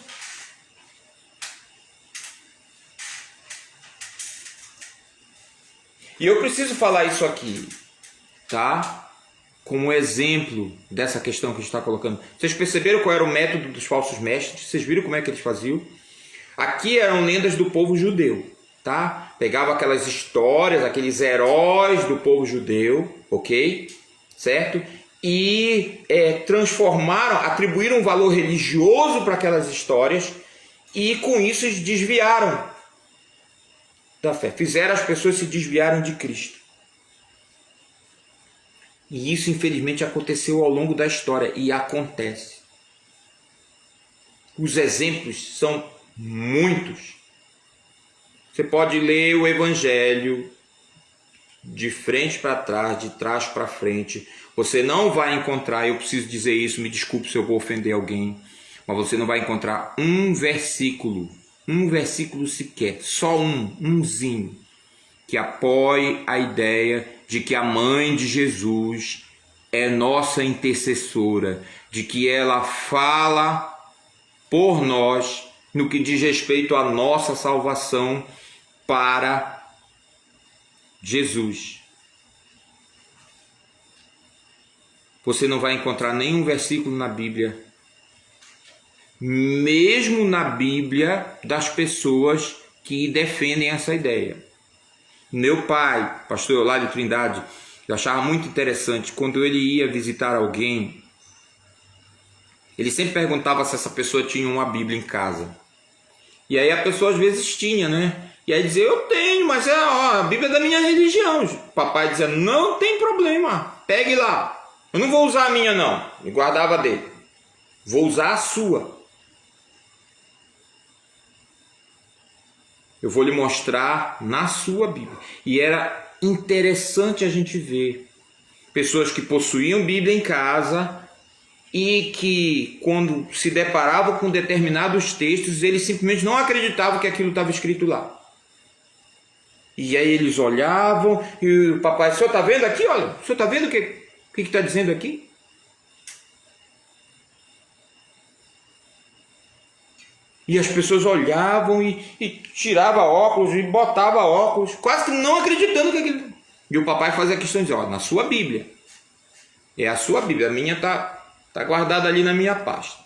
E eu preciso falar isso aqui, tá? Como exemplo dessa questão que a gente está colocando. Vocês perceberam qual era o método dos falsos mestres? Vocês viram como é que eles faziam? Aqui eram lendas do povo judeu, tá? Pegava aquelas histórias, aqueles heróis do povo judeu, ok? Certo? E transformaram, atribuíram um valor religioso para aquelas histórias e com isso desviaram da fé. Fizeram as pessoas se desviarem de Cristo. E isso, infelizmente, aconteceu ao longo da história e acontece. Os exemplos são muitos. Você pode ler o Evangelho de frente para trás, de trás para frente. Você não vai encontrar, eu preciso dizer isso, me desculpe se eu vou ofender alguém, mas você não vai encontrar um versículo sequer, só umzinho, que apoie a ideia de que a mãe de Jesus é nossa intercessora, de que ela fala por nós no que diz respeito à nossa salvação para Jesus. Você não vai encontrar nenhum versículo na Bíblia, mesmo na Bíblia, das pessoas que defendem essa ideia. Meu pai, pastor Euládio Trindade, eu achava muito interessante, quando ele ia visitar alguém, ele sempre perguntava se essa pessoa tinha uma Bíblia em casa. E aí a pessoa às vezes tinha, né? E aí dizia, eu tenho, mas a Bíblia é da minha religião. O papai dizia, não tem problema, pegue lá. Eu não vou usar a minha não, e guardava dele. Vou usar a sua. Eu vou lhe mostrar na sua Bíblia. E era interessante a gente ver pessoas que possuíam Bíblia em casa e que, quando se deparavam com determinados textos, eles simplesmente não acreditavam que aquilo estava escrito lá. E aí eles olhavam e o papai, o senhor está vendo aqui? Olha, o senhor está vendo o que está dizendo aqui? E as pessoas olhavam e tiravam óculos e botavam óculos, quase que não acreditando que aquilo... E o papai fazia a questão de dizer, ó, na sua Bíblia. É a sua Bíblia, a minha está guardada ali na minha pasta.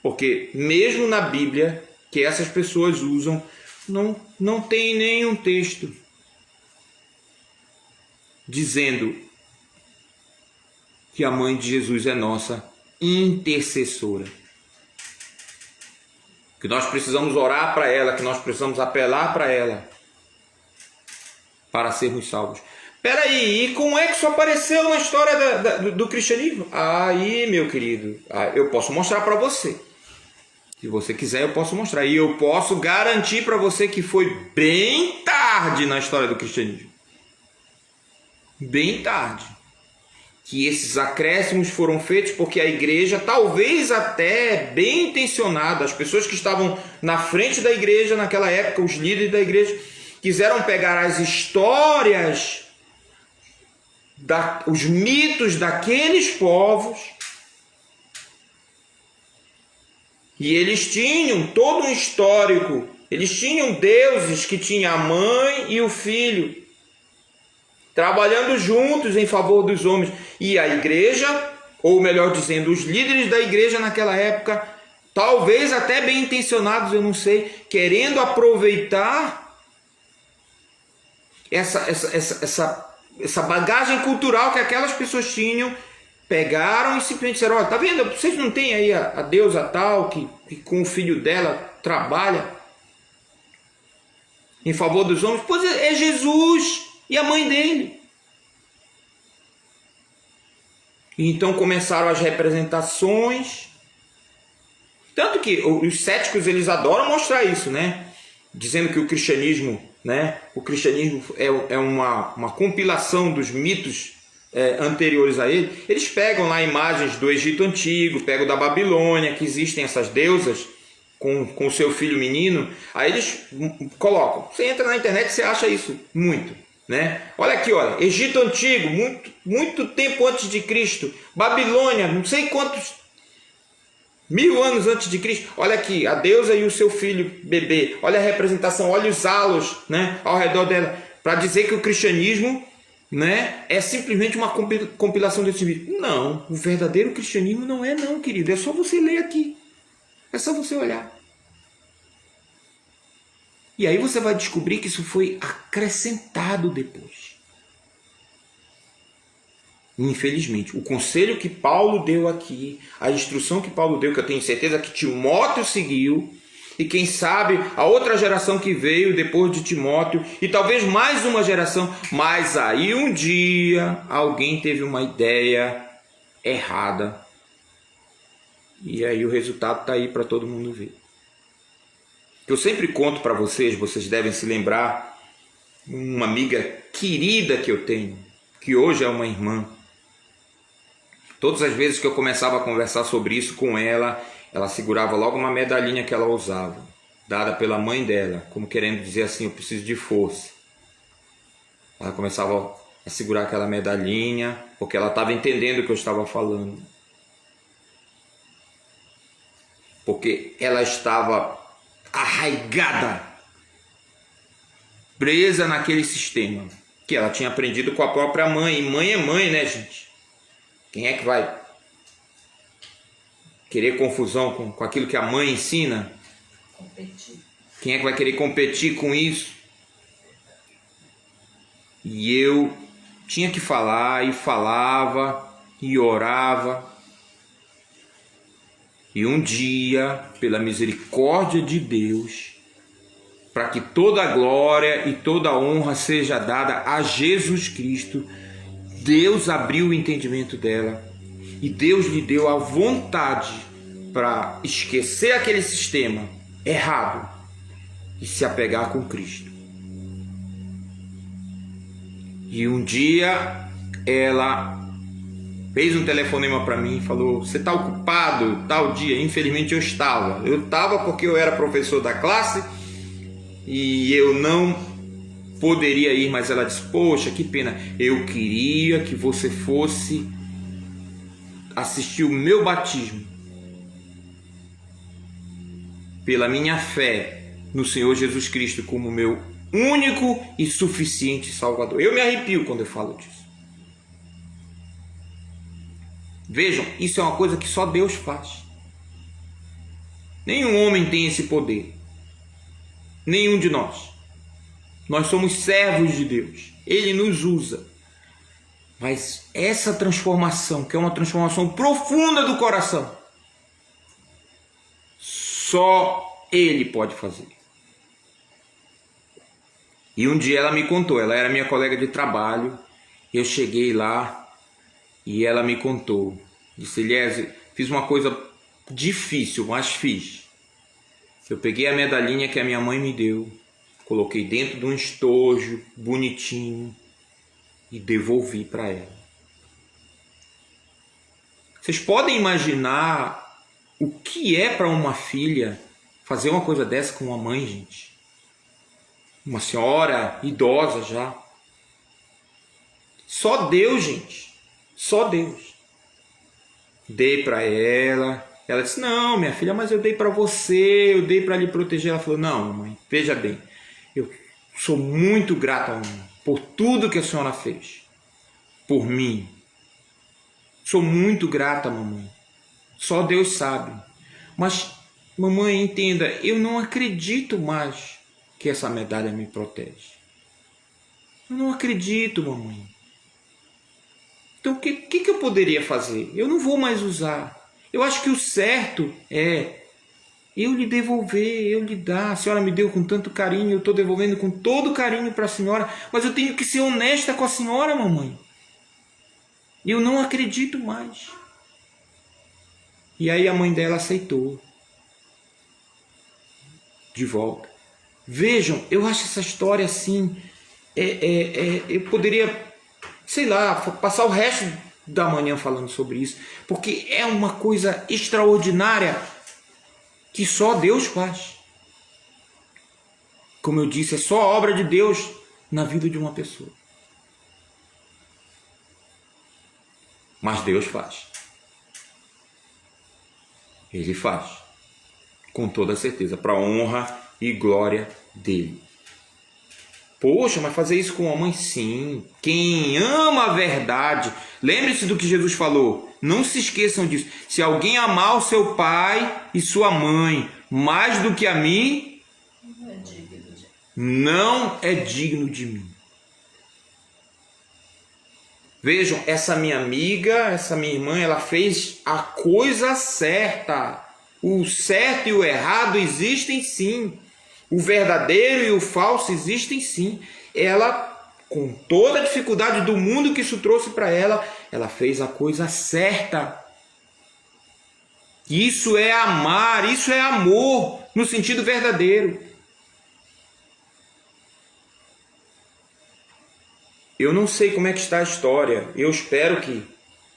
Porque mesmo na Bíblia que essas pessoas usam, não tem nenhum texto dizendo que a mãe de Jesus é nossa intercessora. Que nós precisamos orar para ela, que nós precisamos apelar para ela para sermos salvos. Peraí, e como é que isso apareceu na história do cristianismo? Aí, meu querido, eu posso mostrar para você. Se você quiser, eu posso mostrar. E eu posso garantir para você que foi bem tarde na história do cristianismo. Bem tarde. Que esses acréscimos foram feitos porque a igreja, talvez até bem intencionada, as pessoas que estavam na frente da igreja naquela época, os líderes da igreja, quiseram pegar as histórias, os mitos daqueles povos, e eles tinham todo um histórico, eles tinham deuses que tinham a mãe e o filho, trabalhando juntos em favor dos homens. E a igreja, ou melhor dizendo, os líderes da igreja naquela época, talvez até bem intencionados, eu não sei, querendo aproveitar essa bagagem cultural que aquelas pessoas tinham, pegaram e simplesmente disseram, olha, tá vendo, vocês não têm aí a deusa tal, que com o filho dela trabalha em favor dos homens? Pois é Jesus e a mãe dele. E então começaram as representações. Tanto que os céticos, eles adoram mostrar isso, né? Dizendo que o cristianismo, né? O cristianismo é uma compilação dos mitos anteriores a ele. Eles pegam lá imagens do Egito Antigo, pegam da Babilônia, que existem essas deusas com o seu filho menino. Aí eles colocam. Você entra na internet e você acha isso muito. Né? Olha aqui, olha, Egito Antigo, muito tempo antes de Cristo, Babilônia, não sei quantos 1000 anos antes de Cristo. Olha aqui, a deusa e o seu filho bebê. Olha a representação, olha os halos, né, ao redor dela. Para dizer que o cristianismo, né, é simplesmente uma compilação desse vídeo. Não, o verdadeiro cristianismo não é não, querido. É só você ler aqui. É só você olhar. E aí você vai descobrir que isso foi acrescentado depois. Infelizmente, o conselho que Paulo deu aqui, a instrução que Paulo deu, que eu tenho certeza que Timóteo seguiu, e quem sabe a outra geração que veio depois de Timóteo, e talvez mais uma geração, mas aí um dia alguém teve uma ideia errada. E aí o resultado está aí para todo mundo ver. Eu sempre conto para vocês devem se lembrar, uma amiga querida que eu tenho, que hoje é uma irmã. Todas as vezes que eu começava a conversar sobre isso com ela, ela segurava logo uma medalhinha que ela usava, dada pela mãe dela, como querendo dizer assim, eu preciso de força. Ela começava a segurar aquela medalhinha, porque ela estava entendendo o que eu estava falando. Porque ela estava arraigada, presa naquele sistema, que ela tinha aprendido com a própria mãe. E mãe é mãe, né, gente? Quem é que vai querer confusão com aquilo que a mãe ensina? Competir. Quem é que vai querer competir com isso? E eu tinha que falar, e falava, e orava. E um dia, pela misericórdia de Deus, para que toda a glória e toda a honra seja dada a Jesus Cristo, Deus abriu o entendimento dela e Deus lhe deu a vontade para esquecer aquele sistema errado e se apegar com Cristo. E um dia ela fez um telefonema para mim e falou: você está ocupado tal dia? Infelizmente eu estava. Eu estava porque eu era professor da classe e eu não poderia ir, mas ela disse: poxa, que pena, eu queria que você fosse assistir o meu batismo pela minha fé no Senhor Jesus Cristo como meu único e suficiente Salvador. Eu me arrepio quando eu falo disso. Vejam, isso é uma coisa que só Deus faz. Nenhum homem tem esse poder. Nenhum de nós. Nós somos servos de Deus. Ele nos usa. Mas essa transformação, que é uma transformação profunda do coração, só Ele pode fazer. E um dia ela me contou, ela era minha colega de trabalho, eu cheguei lá e ela me contou. Disse: Eliezer, fiz uma coisa difícil, mas fiz. Eu peguei a medalhinha que a minha mãe me deu, coloquei dentro de um estojo bonitinho e devolvi para ela. Vocês podem imaginar o que é para uma filha fazer uma coisa dessa com uma mãe, gente? Uma senhora idosa já. Só Deus, gente. Só Deus. Dei para ela. Ela disse: não, minha filha, mas eu dei para você, eu dei para lhe proteger. Ela falou: não, mãe, veja bem, eu sou muito grata a mãe por tudo que a senhora fez por mim. Sou muito grata, mamãe. Só Deus sabe. Mas, mamãe, entenda, eu não acredito mais que essa medalha me protege. Eu não acredito, mamãe. Então, o que eu poderia fazer? Eu não vou mais usar. Eu acho que o certo é eu lhe devolver, eu lhe dar. A senhora me deu com tanto carinho, eu estou devolvendo com todo carinho para a senhora, mas eu tenho que ser honesta com a senhora, mamãe. Eu não acredito mais. E aí a mãe dela aceitou. De volta. Vejam, eu acho essa história assim, eu poderia, sei lá, passar o resto da manhã falando sobre isso, porque é uma coisa extraordinária que só Deus faz. Como eu disse, é só a obra de Deus na vida de uma pessoa. Mas Deus faz. Ele faz, com toda certeza, para a honra e glória dele. Poxa, mas fazer isso com a mãe? Sim. Quem ama a verdade, lembre-se do que Jesus falou, não se esqueçam disso. Se alguém amar o seu pai e sua mãe mais do que a mim, não é digno de mim. Vejam, essa minha amiga, essa minha irmã, ela fez a coisa certa. O certo e o errado existem sim. O verdadeiro e o falso existem sim. Ela, com toda a dificuldade do mundo que isso trouxe para ela, ela fez a coisa certa. Isso é amar, isso é amor no sentido verdadeiro. Eu não sei como é que está a história. Eu espero que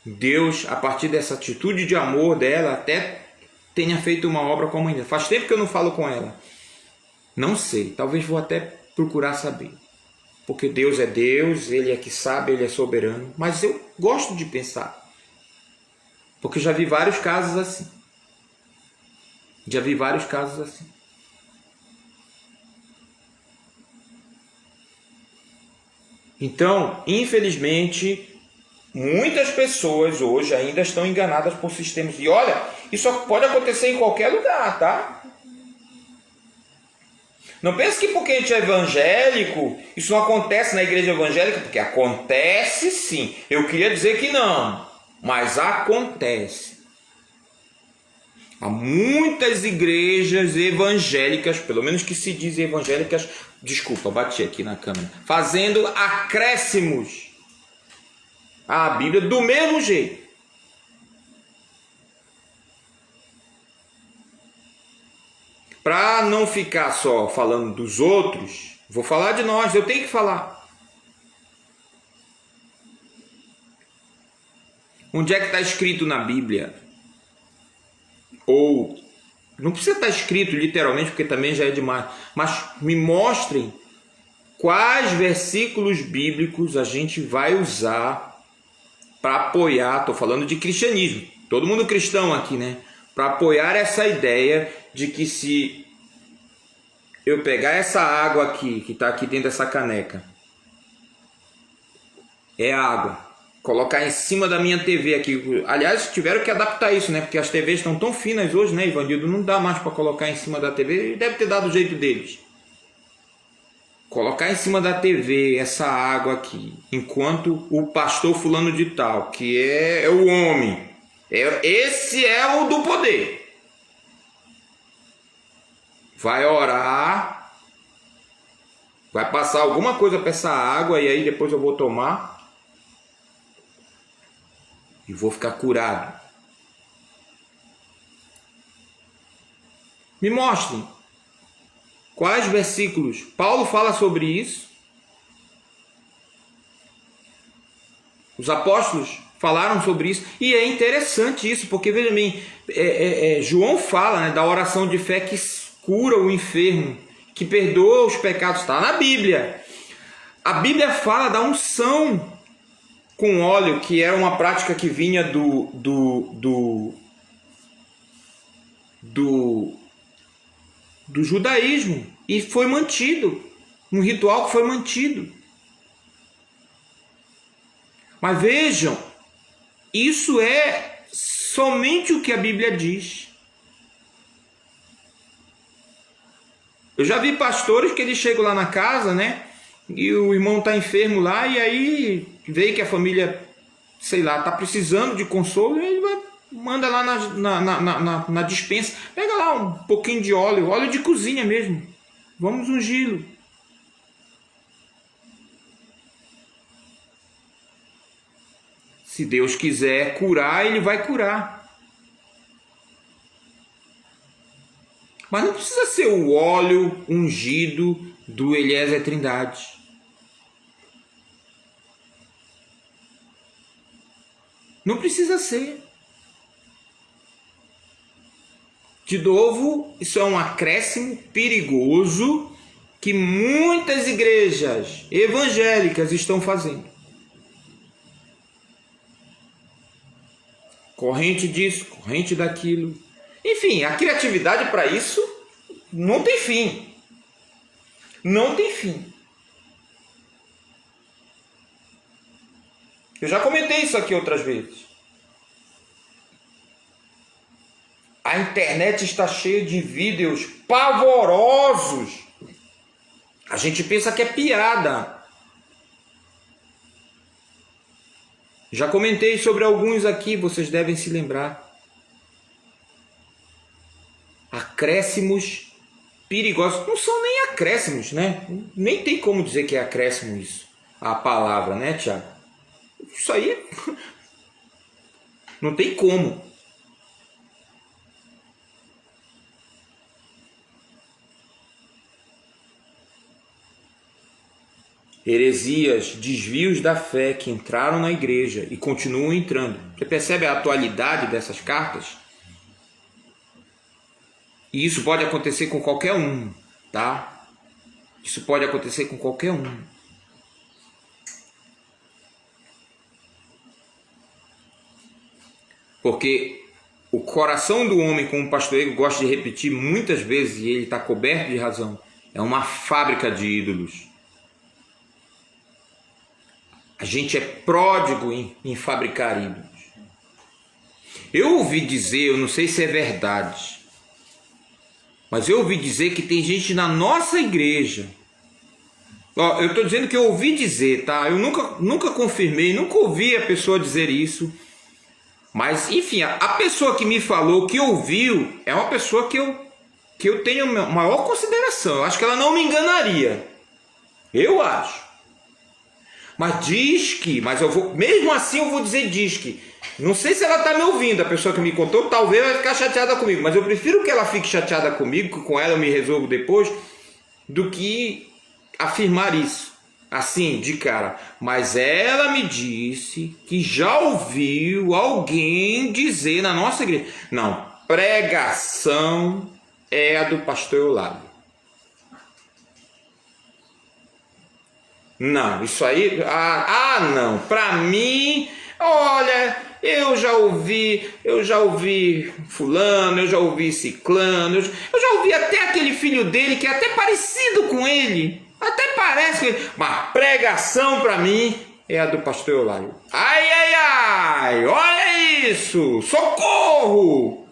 Deus, a partir dessa atitude de amor dela, até tenha feito uma obra com a mãe dela. Faz tempo que eu não falo com ela. Não sei, talvez vou até procurar saber. Porque Deus é Deus, Ele é que sabe, Ele é soberano. Mas eu gosto de pensar. Porque já vi vários casos assim. Já vi vários casos assim. Então, infelizmente, muitas pessoas hoje ainda estão enganadas por sistemas. E olha, isso pode acontecer em qualquer lugar, tá? Não pense que porque a gente é evangélico, isso não acontece na igreja evangélica, porque acontece sim. Eu queria dizer que não, mas acontece. Há muitas igrejas evangélicas, pelo menos que se dizem evangélicas, desculpa, bati aqui na câmera, fazendo acréscimos à Bíblia do mesmo jeito. Para não ficar só falando dos outros, vou falar de nós, eu tenho que falar. Onde é que está escrito na Bíblia? Ou, não precisa estar escrito literalmente, porque também já é demais, mas me mostrem quais versículos bíblicos a gente vai usar para apoiar, estou falando de cristianismo, todo mundo cristão aqui, né? Para apoiar essa ideia de que se eu pegar essa água aqui, que está aqui dentro dessa caneca, é água, colocar em cima da minha TV aqui, aliás, tiveram que adaptar isso, né? Porque as TVs estão tão finas hoje, né, Ivanildo? Não dá mais para colocar em cima da TV, deve ter dado o jeito deles. Colocar em cima da TV essa água aqui, enquanto o pastor fulano de tal, que é o homem, esse é o do poder, vai orar, vai passar alguma coisa para essa água e aí depois eu vou tomar e vou ficar curado. Me mostrem quais versículos Paulo fala sobre isso. Os apóstolos falaram sobre isso. E é interessante isso, porque veja bem, João fala, né, da oração de fé que cura o enfermo, que perdoa os pecados. Está na Bíblia. A Bíblia fala da unção com óleo, que era uma prática que vinha do judaísmo e foi mantido, um ritual que foi mantido. Mas vejam, isso é somente o que a Bíblia diz. Eu já vi pastores que eles chegam lá na casa, né? E o irmão está enfermo lá, e aí vê que a família, sei lá, está precisando de consolo, e ele vai, manda lá na despensa, pega lá um pouquinho de óleo de cozinha mesmo, vamos ungí-lo. Se Deus quiser curar, Ele vai curar. Mas não precisa ser o óleo ungido do Eliezer Trindade. Não precisa ser. De novo, isso é um acréscimo perigoso que muitas igrejas evangélicas estão fazendo. Corrente disso, corrente daquilo. Enfim, a criatividade para isso não tem fim. Não tem fim. Eu já comentei isso aqui outras vezes. A internet está cheia de vídeos pavorosos. A gente pensa que é piada. Já comentei sobre alguns aqui, vocês devem se lembrar. Acréscimos perigosos. Não são nem acréscimos, né? Nem tem como dizer que é acréscimo isso. A palavra, né, Tiago? Isso aí não tem como. Heresias, desvios da fé que entraram na igreja e continuam entrando. Você percebe a atualidade dessas cartas? E isso pode acontecer com qualquer um, tá? Isso pode acontecer com qualquer um. Porque o coração do homem, como o pastor Ego gosta de repetir muitas vezes, e ele está coberto de razão, é uma fábrica de ídolos. A gente é pródigo em fabricar ídolos. Eu ouvi dizer, eu não sei se é verdade, mas eu ouvi dizer que tem gente na nossa igreja. Ó, eu estou dizendo que eu ouvi dizer, tá? Eu nunca confirmei, nunca ouvi a pessoa dizer isso. Mas, enfim, a pessoa que me falou, que ouviu, é uma pessoa que eu tenho maior consideração. Eu acho que ela não me enganaria. Eu acho. Mas diz que, mesmo assim eu vou dizer diz que. Não sei se ela está me ouvindo, a pessoa que me contou, talvez vai ficar chateada comigo, mas eu prefiro que ela fique chateada comigo, que com ela eu me resolvo depois, do que afirmar isso, assim, de cara. Mas ela me disse que já ouviu alguém dizer na nossa igreja, não, pregação é a do pastor Eulália. Não, isso aí, não, para mim, olha, eu já ouvi fulano, eu já ouvi ciclano, eu já ouvi até aquele filho dele que é até parecido com ele, até parece com ele, mas pregação para mim é a do pastor Eulália. Ai, ai, ai, olha isso, socorro!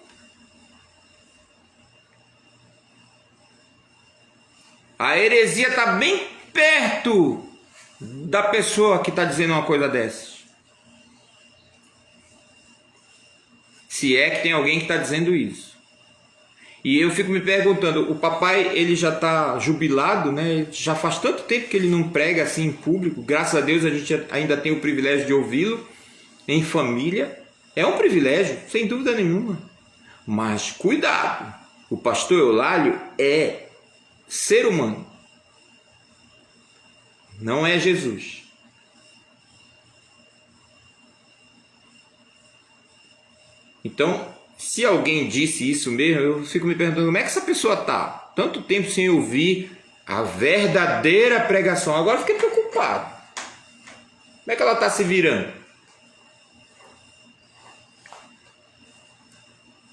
A heresia está bem perto da pessoa que está dizendo uma coisa dessas. Se é que tem alguém que está dizendo isso. E eu fico me perguntando, o papai ele já está jubilado, né? Já faz tanto tempo que ele não prega assim em público. Graças a Deus a gente ainda tem o privilégio de ouvi-lo em família. É um privilégio, sem dúvida nenhuma. Mas cuidado, o pastor Eulálio é ser humano. Não é Jesus. Então, se alguém disse isso mesmo, eu fico me perguntando como é que essa pessoa está tanto tempo sem ouvir a verdadeira pregação. Agora eu fiquei preocupado. Como é que ela está se virando?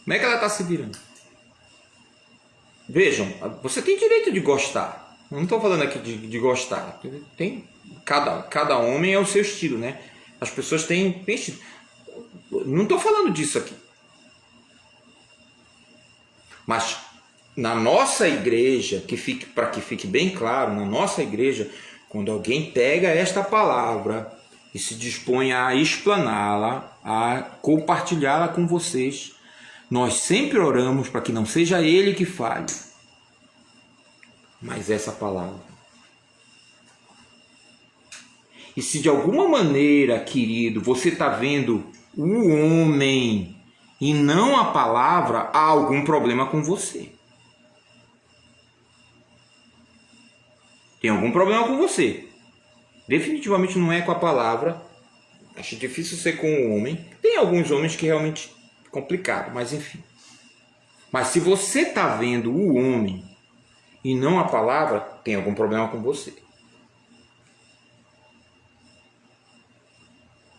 Como é que ela está se virando? Vejam, você tem direito de gostar. Não estou falando aqui de gostar. Tem, cada homem é o seu estilo, né? As pessoas têm estilo. Não estou falando disso aqui. Mas na nossa igreja, para que fique bem claro, na nossa igreja, quando alguém pega esta palavra e se dispõe a explaná-la, a compartilhá-la com vocês, nós sempre oramos para que não seja ele que fale, mas essa palavra. E se de alguma maneira, querido, você está vendo o homem e não a palavra, há algum problema com você. Tem algum problema com você. Definitivamente não é com a palavra. Acho difícil ser com o homem. Tem alguns homens que realmente é complicado, mas enfim. Mas se você está vendo o homem e não a palavra, tem algum problema com você.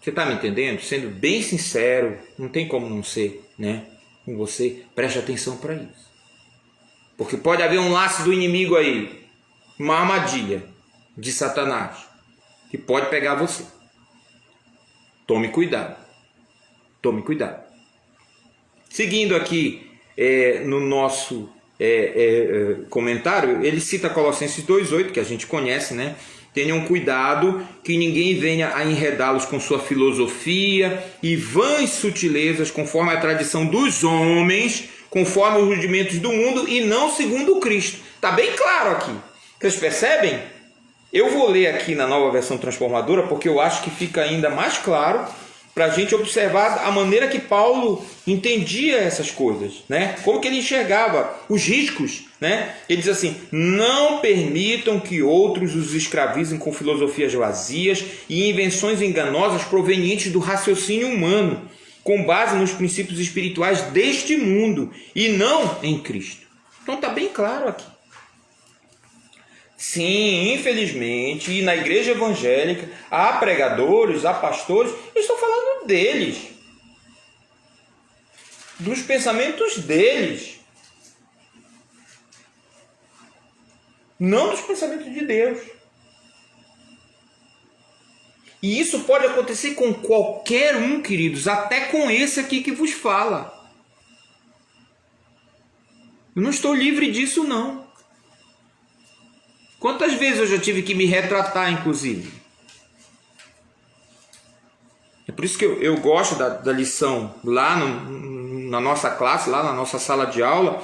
Você está me entendendo? Sendo bem sincero, não tem como não ser, né? com você, preste atenção para isso. Porque pode haver um laço do inimigo aí, uma armadilha de Satanás, que pode pegar você. Tome cuidado. Tome cuidado. Seguindo aqui no nosso comentário, ele cita Colossenses 2,8, que a gente conhece, né? Tenham cuidado que ninguém venha a enredá-los com sua filosofia e vãs sutilezas, conforme a tradição dos homens, conforme os rudimentos do mundo e não segundo Cristo. Está bem claro aqui. Vocês percebem? Eu vou ler aqui na Nova Versão Transformadora, porque eu acho que fica ainda mais claro para a gente observar a maneira que Paulo entendia essas coisas, né? Como que ele enxergava os riscos, né? Ele diz assim: não permitam que outros os escravizem com filosofias vazias e invenções enganosas provenientes do raciocínio humano, com base nos princípios espirituais deste mundo e não em Cristo. Então está bem claro aqui. Sim, infelizmente, e na igreja evangélica há pregadores, há pastores, eu estou falando deles, dos pensamentos deles, não dos pensamentos de Deus. E isso pode acontecer com qualquer um, queridos, até com esse aqui que vos fala. Eu não estou livre disso, não. Quantas vezes eu já tive que me retratar, inclusive? É por isso que eu gosto da lição lá na nossa classe, lá na nossa sala de aula,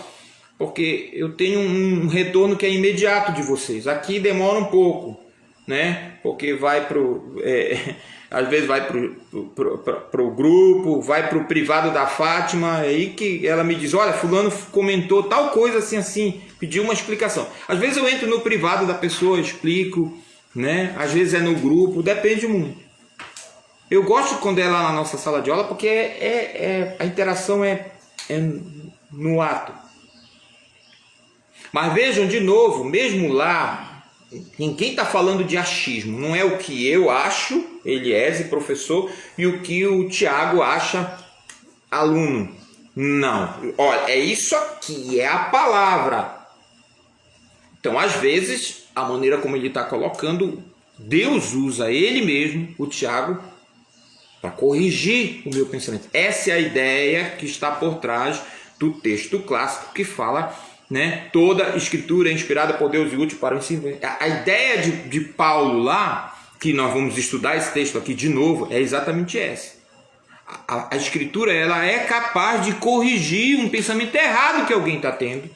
porque eu tenho um retorno que é imediato de vocês. Aqui demora um pouco, né? Porque vai às vezes vai pro grupo, vai pro privado da Fátima, aí que ela me diz: olha, fulano comentou tal coisa assim, pediu uma explicação. Às vezes eu entro no privado da pessoa, explico, né? Às vezes é no grupo, depende muito. Eu gosto quando é lá na nossa sala de aula, porque a interação é no ato. Mas vejam de novo, mesmo lá, ninguém está falando de achismo. Não é o que eu acho, Eliese, professor, e o que o Tiago acha, aluno. Não. Olha, é isso aqui, é a palavra. Então, às vezes, a maneira como ele está colocando, Deus usa ele mesmo, o Tiago, para corrigir o meu pensamento. Essa é a ideia que está por trás do texto clássico que fala, né, toda escritura é inspirada por Deus e útil para o ensino. A ideia de Paulo lá, que nós vamos estudar esse texto aqui de novo, é exatamente essa. A escritura, ela é capaz de corrigir um pensamento errado que alguém está tendo.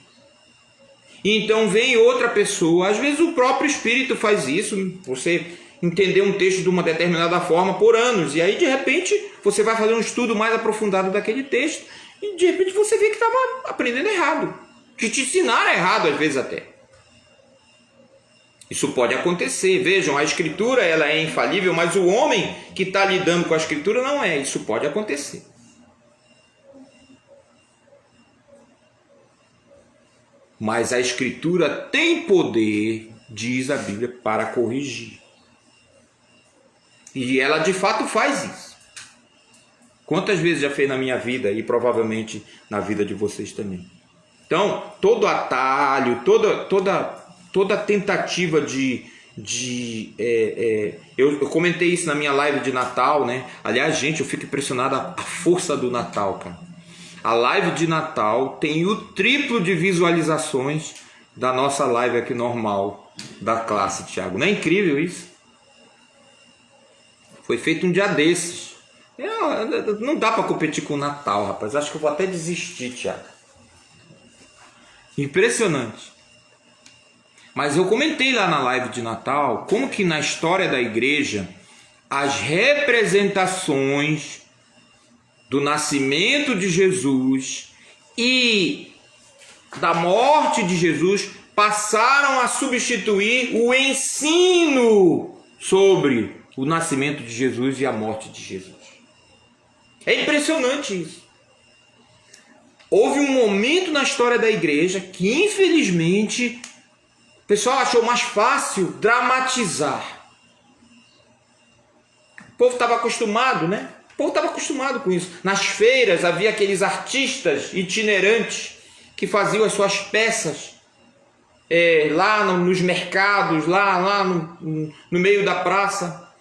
Então vem outra pessoa, às vezes o próprio Espírito faz isso, você entender um texto de uma determinada forma por anos, e aí de repente você vai fazer um estudo mais aprofundado daquele texto, e de repente você vê que estava aprendendo errado, que te ensinaram errado às vezes até. Isso pode acontecer. Vejam, a escritura ela é infalível, mas o homem que está lidando com a escritura não é. Isso pode acontecer. Mas a escritura tem poder, diz a Bíblia, para corrigir. E ela de fato faz isso. Quantas vezes já fez na minha vida e provavelmente na vida de vocês também. Então, todo atalho, toda tentativa eu comentei isso na minha live de Natal, né? Aliás, gente, eu fico impressionado a força do Natal, cara. A live de Natal tem o triplo de visualizações da nossa live aqui normal da classe, Thiago. Não é incrível isso? Foi feito um dia desses. Não dá para competir com o Natal, rapaz. Acho que eu vou até desistir, Thiago. Impressionante. Mas eu comentei lá na live de Natal como que na história da igreja as representações do nascimento de Jesus e da morte de Jesus passaram a substituir o ensino sobre o nascimento de Jesus e a morte de Jesus. É impressionante isso. Houve um momento na história da igreja que, infelizmente, o pessoal achou mais fácil dramatizar. O povo estava acostumado, né? O povo estava acostumado com isso. Nas feiras havia aqueles artistas itinerantes que faziam as suas peças lá nos mercados, lá no meio da praça.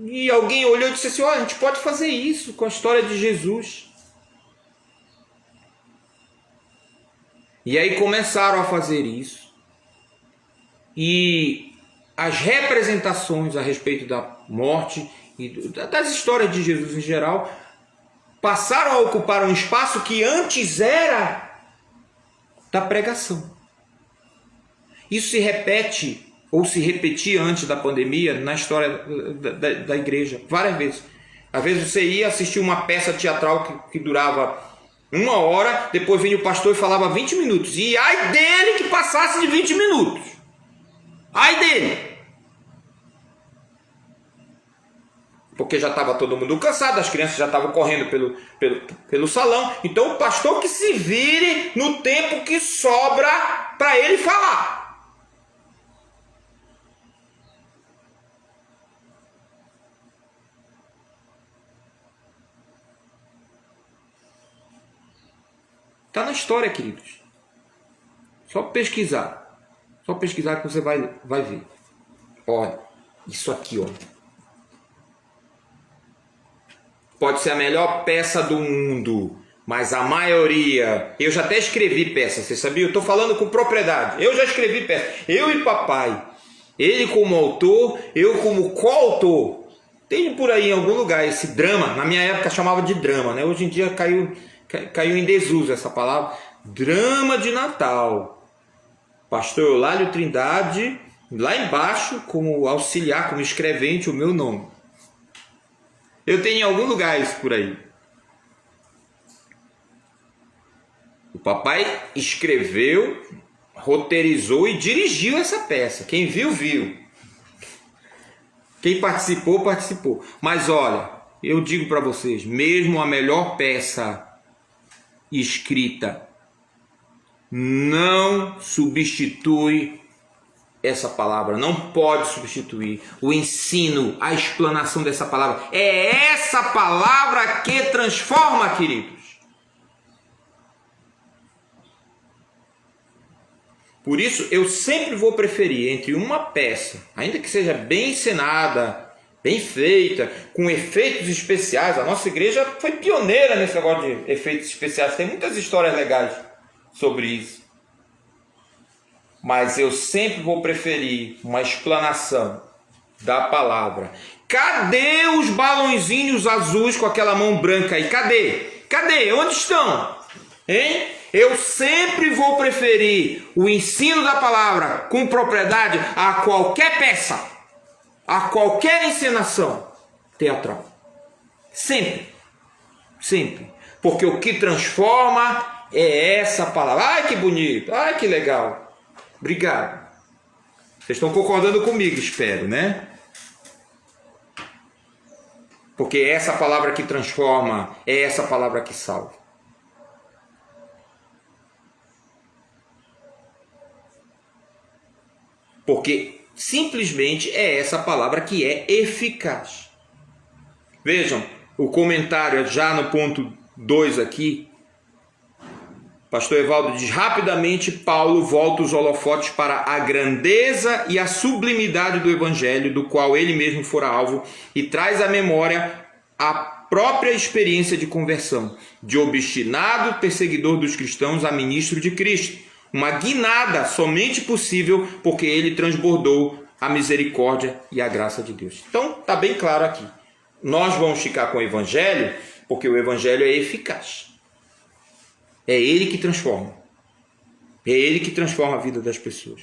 E alguém olhou e disse assim: olha, a gente pode fazer isso com a história de Jesus. E aí começaram a fazer isso. E as representações a respeito da morte e das histórias de Jesus em geral passaram a ocupar um espaço que antes era da pregação. Isso se repete, ou se repetia antes da pandemia, na história da igreja, várias vezes. Às vezes você ia assistir uma peça teatral que durava 1 hora, depois vinha o pastor e falava 20 minutos. E ai dele que passasse de 20 minutos. Ai dele. Porque já estava todo mundo cansado, as crianças já estavam correndo pelo salão. Então o pastor que se vire no tempo que sobra para ele falar. Está na história, queridos. Só pesquisar. Só pesquisar que você vai ver. Olha, isso aqui, ó. Pode ser a melhor peça do mundo, mas a maioria... Eu já até escrevi peça, você sabia? Eu estou falando com propriedade. Eu já escrevi peça. Eu e papai. Ele como autor, eu como coautor. Tem por aí em algum lugar esse drama. Na minha época chamava de drama, né? Hoje em dia caiu em desuso essa palavra. Drama de Natal. Pastor Eulálio Trindade, lá embaixo, como auxiliar, como escrevente, o meu nome. Eu tenho em algum lugar isso por aí. O papai escreveu, roteirizou e dirigiu essa peça. Quem viu, viu. Quem participou, participou. Mas olha, eu digo para vocês, mesmo a melhor peça escrita não substitui essa palavra, não pode substituir o ensino, a explanação dessa palavra. É essa palavra que transforma, queridos. Por isso, eu sempre vou preferir entre uma peça, ainda que seja bem encenada, bem feita, com efeitos especiais. A nossa igreja foi pioneira nesse negócio de efeitos especiais. Tem muitas histórias legais sobre isso. Mas eu sempre vou preferir uma explanação da palavra. Cadê os balãozinhos azuis com aquela mão branca aí? Cadê? Cadê? Onde estão? Hein? Eu sempre vou preferir o ensino da palavra com propriedade a qualquer peça, a qualquer encenação teatral. Sempre. Sempre. Porque o que transforma é essa palavra. Ai, que bonito. Ai, que legal. Obrigado. Vocês estão concordando comigo, espero, né? Porque é essa palavra que transforma, é essa palavra que salva. Porque simplesmente é essa palavra que é eficaz. Vejam, o comentário já no ponto 2 aqui, Pastor Evaldo diz: rapidamente Paulo volta os holofotes para a grandeza e a sublimidade do evangelho, do qual ele mesmo fora alvo, e traz à memória a própria experiência de conversão, de obstinado perseguidor dos cristãos a ministro de Cristo, uma guinada somente possível porque ele transbordou a misericórdia e a graça de Deus. Então está bem claro aqui, nós vamos ficar com o evangelho porque o evangelho é eficaz. É ele que transforma. É ele que transforma a vida das pessoas.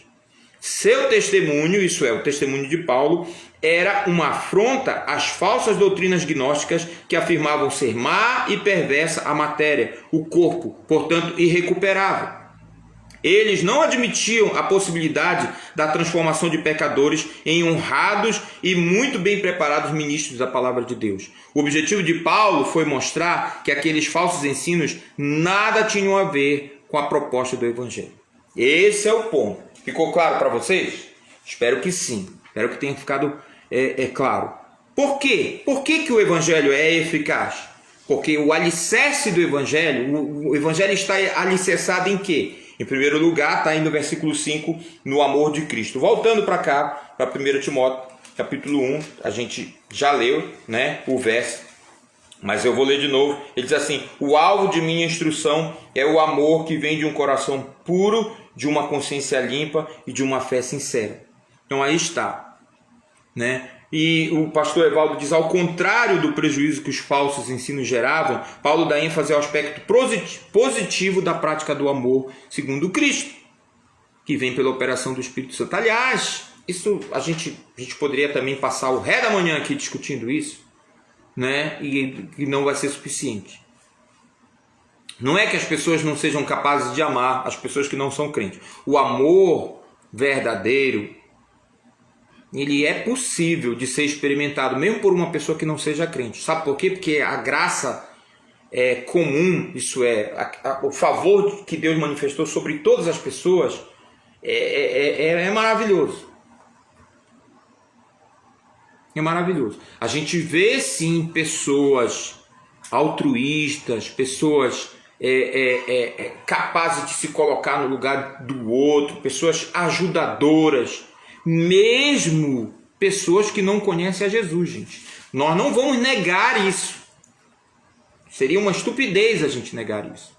Seu testemunho, isso é, o testemunho de Paulo, era uma afronta às falsas doutrinas gnósticas que afirmavam ser má e perversa a matéria, o corpo, portanto irrecuperável. Eles não admitiam a possibilidade da transformação de pecadores em honrados e muito bem preparados ministros da palavra de Deus. O objetivo de Paulo foi mostrar que aqueles falsos ensinos nada tinham a ver com a proposta do Evangelho. Esse é o ponto. Ficou claro para vocês? Espero que sim. Espero que tenha ficado claro. Por quê? Por que que o Evangelho é eficaz? Porque o alicerce do Evangelho, o Evangelho está alicerçado em quê? Em primeiro lugar, está aí no versículo 5, no amor de Cristo. Voltando para cá, para 1 Timóteo, capítulo 1, a gente já leu, né, o verso, mas eu vou ler de novo. Ele diz assim: o alvo de minha instrução é o amor que vem de um coração puro, de uma consciência limpa e de uma fé sincera. Então aí está, né? E o pastor Evaldo diz: ao contrário do prejuízo que os falsos ensinos geravam, Paulo dá ênfase ao aspecto positivo da prática do amor segundo Cristo, que vem pela operação do Espírito Santo. Aliás, isso a gente poderia também passar o ré da manhã aqui discutindo isso, né? E não vai ser suficiente. Não é que as pessoas não sejam capazes de amar as pessoas que não são crentes. O amor verdadeiro, ele é possível de ser experimentado mesmo por uma pessoa que não seja crente. Sabe por quê? Porque a graça é comum, isso é, o favor que Deus manifestou sobre todas as pessoas é maravilhoso. É maravilhoso. A gente vê sim pessoas altruístas, pessoas capazes de se colocar no lugar do outro, pessoas ajudadoras, mesmo pessoas que não conhecem a Jesus, gente. Nós não vamos negar isso. Seria uma estupidez a gente negar isso.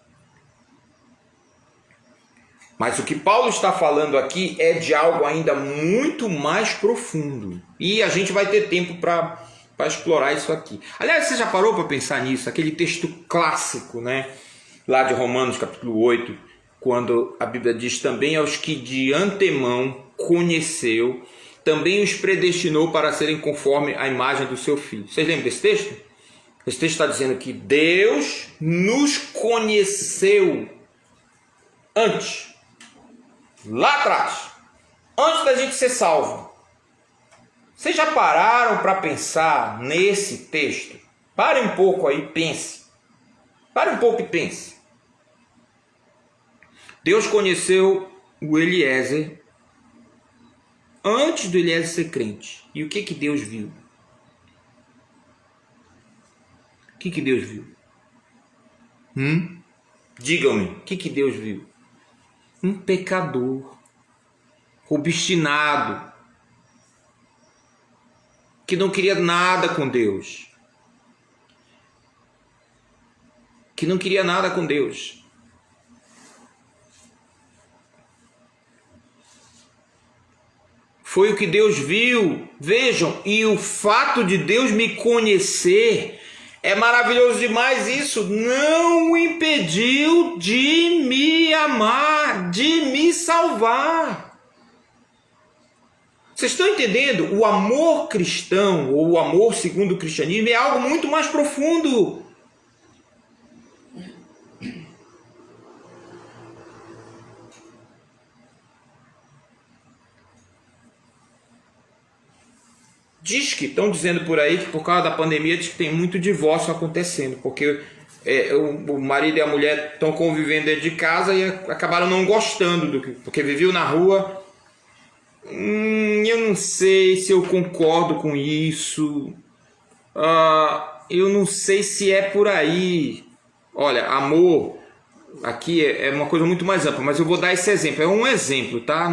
Mas o que Paulo está falando aqui é de algo ainda muito mais profundo. E a gente vai ter tempo para explorar isso aqui. Aliás, você já parou para pensar nisso? Aquele texto clássico, né? Lá de Romanos capítulo 8, quando a Bíblia diz: também aos que de antemão conheceu, também os predestinou para serem conforme a imagem do seu Filho. Vocês lembram desse texto? Esse texto está dizendo que Deus nos conheceu antes, lá atrás, antes da gente ser salvo. Vocês já pararam para pensar nesse texto? Pare um pouco aí, pense. Pare um pouco e pense. Deus conheceu o Eliezer antes do Eliezer ser crente. E o que Deus viu? O que Deus viu? Digam-me, o que Deus viu? Um pecador, obstinado, que não queria nada com Deus. Que não queria nada com Deus. Foi o que Deus viu. Vejam, e o fato de Deus me conhecer é maravilhoso demais. Isso não o impediu de me amar, de me salvar. Vocês estão entendendo? O amor cristão, ou o amor segundo o cristianismo, é algo muito mais profundo. Diz que estão dizendo por aí que por causa da pandemia diz que tem muito divórcio acontecendo, porque o marido e a mulher estão convivendo dentro de casa e acabaram não gostando do que, porque viviam na rua. Eu não sei se eu concordo com isso. Eu não sei se é por aí. Olha, amor aqui é uma coisa muito mais ampla, mas eu vou dar esse exemplo. É um exemplo, tá?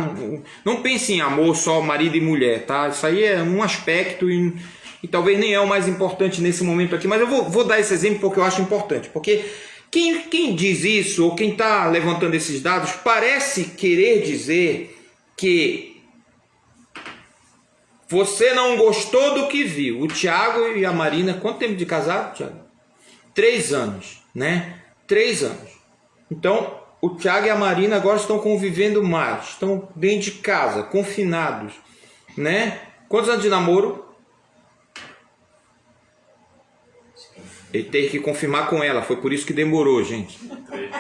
Não pense em amor só marido e mulher, tá? Isso aí é um aspecto e talvez nem é o mais importante nesse momento aqui, mas eu vou dar esse exemplo porque eu acho importante. Porque quem diz isso, ou quem está levantando esses dados, parece querer dizer que você não gostou do que viu. O Tiago e a Marina, quanto tempo de casado, Tiago? 3 anos, né? 3 anos. Então, o Tiago e a Marina agora estão convivendo mais, estão dentro de casa, confinados, né? Quantos anos de namoro? Ele teve que confirmar com ela, foi por isso que demorou, gente.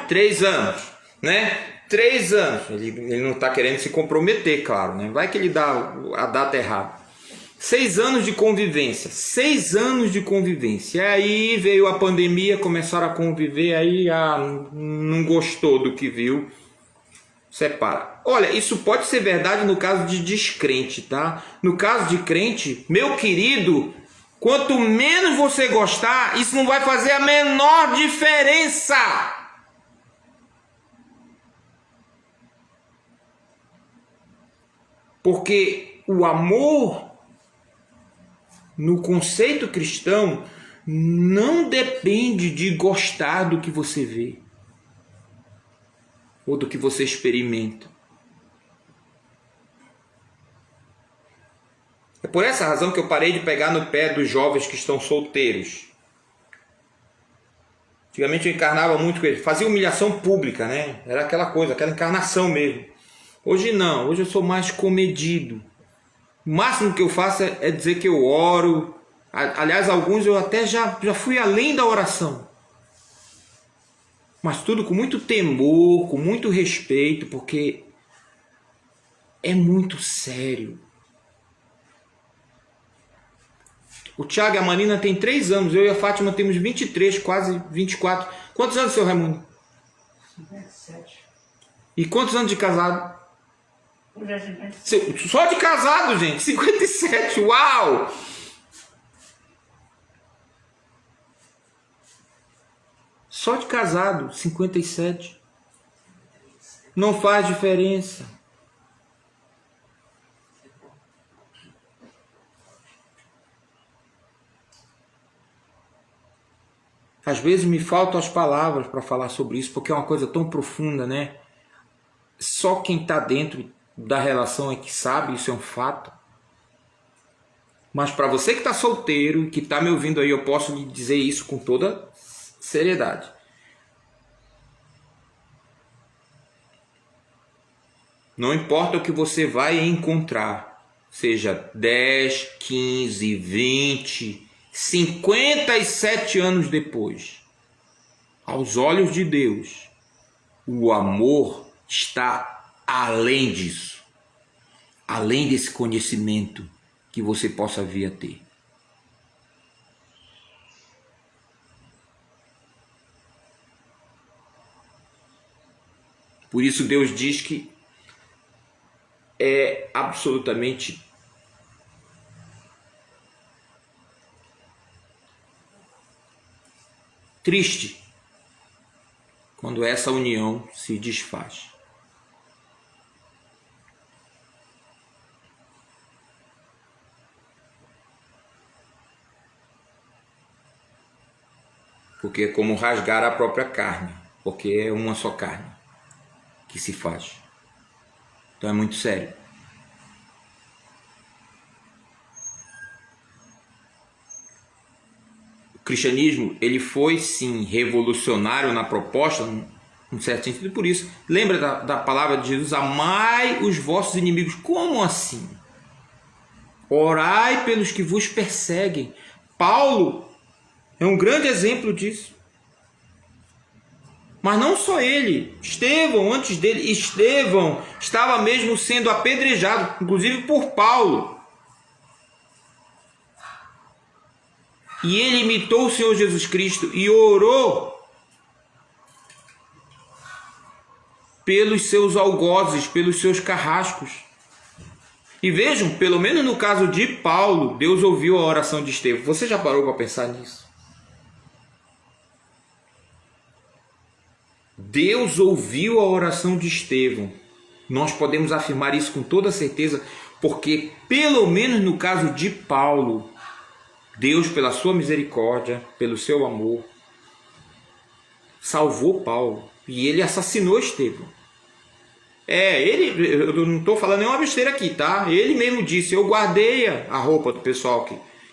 3 anos, né? 3 anos. Ele não está querendo se comprometer, claro, né? Vai que ele dá a data errada. 6 anos de convivência. 6 anos de convivência. E aí veio a pandemia, começaram a conviver, aí não gostou do que viu. Separa. Olha, isso pode ser verdade no caso de descrente, tá? No caso de crente, meu querido, Quanto menos você gostar, isso não vai fazer a menor diferença. Porque o amor, no conceito cristão, não depende de gostar do que você vê ou do que você experimenta. É por essa razão que eu parei de pegar no pé dos jovens que estão solteiros. Antigamente eu encarnava muito com eles, fazia humilhação pública, né? Era aquela coisa, aquela encarnação mesmo. Hoje não, hoje eu sou mais comedido. O máximo que eu faço é dizer que eu oro. Aliás, alguns eu até já fui além da oração. Mas tudo com muito temor, com muito respeito, porque é muito sério. O Tiago e a Marina têm 3 anos, eu e a Fátima temos 23, quase 24. Quantos anos, seu Raimundo? 57. E quantos anos de casado? Só de casado, gente, 57, uau! Só de casado, 57. Não faz diferença. Às vezes me faltam as palavras para falar sobre isso, porque é uma coisa tão profunda, né? Só quem está dentro da relação é que sabe, isso é um fato. Mas para você que está solteiro e que está me ouvindo aí, eu posso lhe dizer isso com toda seriedade. Não importa o que você vai encontrar, seja 10, 15, 20, 57 anos depois, aos olhos de Deus, o amor está além disso, além desse conhecimento que você possa vir a ter. Por isso Deus diz que é absolutamente triste quando essa união se desfaz. Porque é como rasgar a própria carne, porque é uma só carne que se faz. Então é muito sério. O cristianismo, ele foi sim revolucionário na proposta, num certo sentido, por isso. Lembra da palavra de Jesus, amai os vossos inimigos. Como assim? Orai pelos que vos perseguem. Paulo é um grande exemplo disso. Mas não só ele, Estevão, antes dele, Estevão estava mesmo sendo apedrejado, inclusive por Paulo. E ele imitou o Senhor Jesus Cristo e orou pelos seus algozes, pelos seus carrascos. E vejam, pelo menos no caso de Paulo, Deus ouviu a oração de Estevão. Você já parou para pensar nisso? Deus ouviu a oração de Estevão. Nós podemos afirmar isso com toda certeza, porque pelo menos no caso de Paulo, Deus, pela sua misericórdia, pelo seu amor, salvou Paulo e ele assassinou Estevão. Eu não estou falando nenhuma besteira aqui, tá? Ele mesmo disse, eu guardei a roupa do pessoal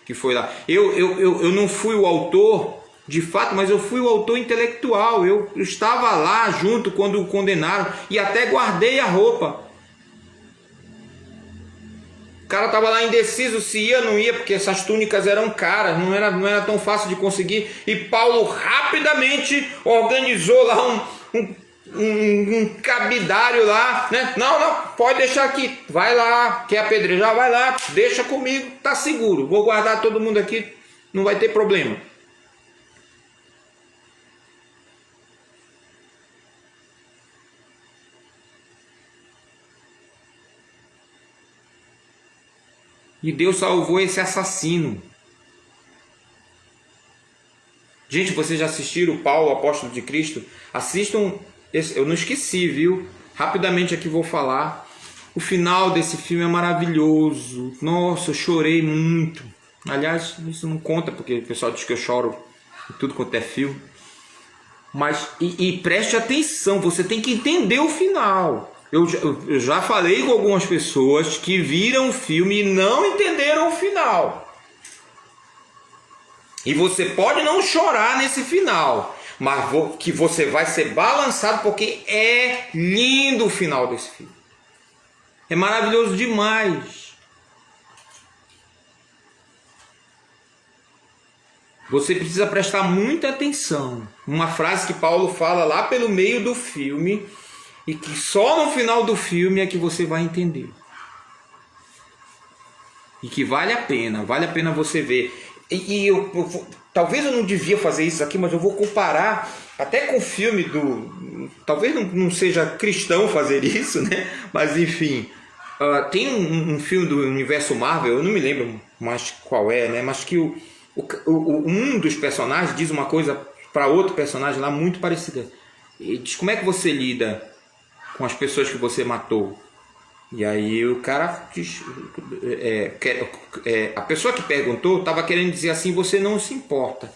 que foi lá. Eu não fui o autor de fato, mas eu fui o autor intelectual. Eu estava lá junto quando o condenaram e até guardei a roupa. O cara estava lá indeciso se ia ou não ia, porque essas túnicas eram caras, não era tão fácil de conseguir. E Paulo rapidamente organizou lá um cabidário lá, né? Não, pode deixar aqui, vai lá, quer apedrejar, vai lá, deixa comigo, tá seguro, vou guardar todo mundo aqui, não vai ter problema. E Deus salvou esse assassino. Gente, vocês já assistiram Paulo, Apóstolo de Cristo? Assistam, eu não esqueci, viu? Rapidamente aqui vou falar. O final desse filme é maravilhoso. Nossa, eu chorei muito. Aliás, isso não conta, porque o pessoal diz que eu choro em tudo quanto é filme. Mas, e preste atenção, você tem que entender o final. Eu já falei com algumas pessoas que viram o filme e não entenderam o final. E você pode não chorar nesse final, mas que você vai ser balançado, porque é lindo o final desse filme. É maravilhoso demais. Você precisa prestar muita atenção. Uma frase que Paulo fala lá pelo meio do filme, e que só no final do filme é que você vai entender. E que vale a pena você ver. Talvez eu não devia fazer isso aqui, mas eu vou comparar até com o filme do... Talvez não seja cristão fazer isso, né? Mas enfim, tem um filme do universo Marvel, eu não me lembro mais qual é, né? Mas que um dos personagens diz uma coisa para outro personagem lá muito parecida. Ele diz: como é que você lida com as pessoas que você matou? E aí o cara diz, a pessoa que perguntou estava querendo dizer assim: você não se importa.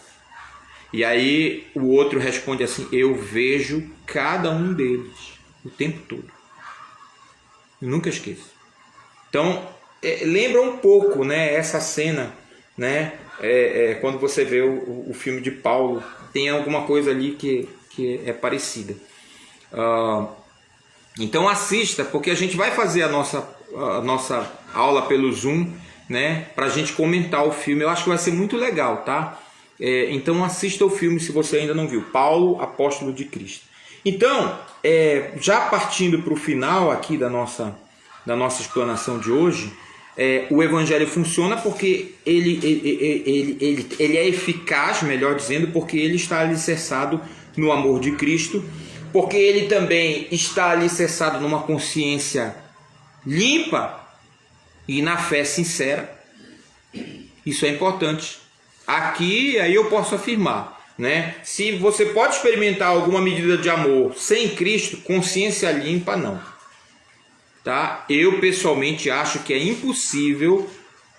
E aí o outro responde assim: eu vejo cada um deles o tempo todo. Eu nunca esqueço. Então lembra um pouco, né, essa cena, né, quando você vê o filme de Paulo, tem alguma coisa ali que é parecida. Então assista, porque a gente vai fazer a nossa aula pelo Zoom, né, para a gente comentar o filme. Eu acho que vai ser muito legal, tá? Então assista o filme se você ainda não viu. Paulo, Apóstolo de Cristo. Então, já partindo para o final aqui da nossa explanação de hoje, o Evangelho funciona porque ele é eficaz, melhor dizendo, porque ele está alicerçado no amor de Cristo, porque ele também está alicerçado numa consciência limpa e na fé sincera. Isso é importante. Aqui, aí eu posso afirmar, né? Se você pode experimentar alguma medida de amor sem Cristo, consciência limpa, não. Tá? Eu pessoalmente acho que é impossível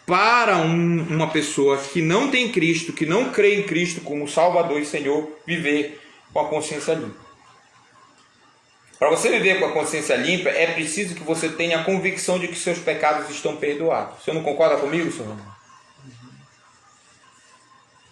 para uma pessoa que não tem Cristo, que não crê em Cristo como Salvador e Senhor, viver com a consciência limpa. Para você viver com a consciência limpa, é preciso que você tenha a convicção de que seus pecados estão perdoados. Você não concorda comigo, senhor Romano?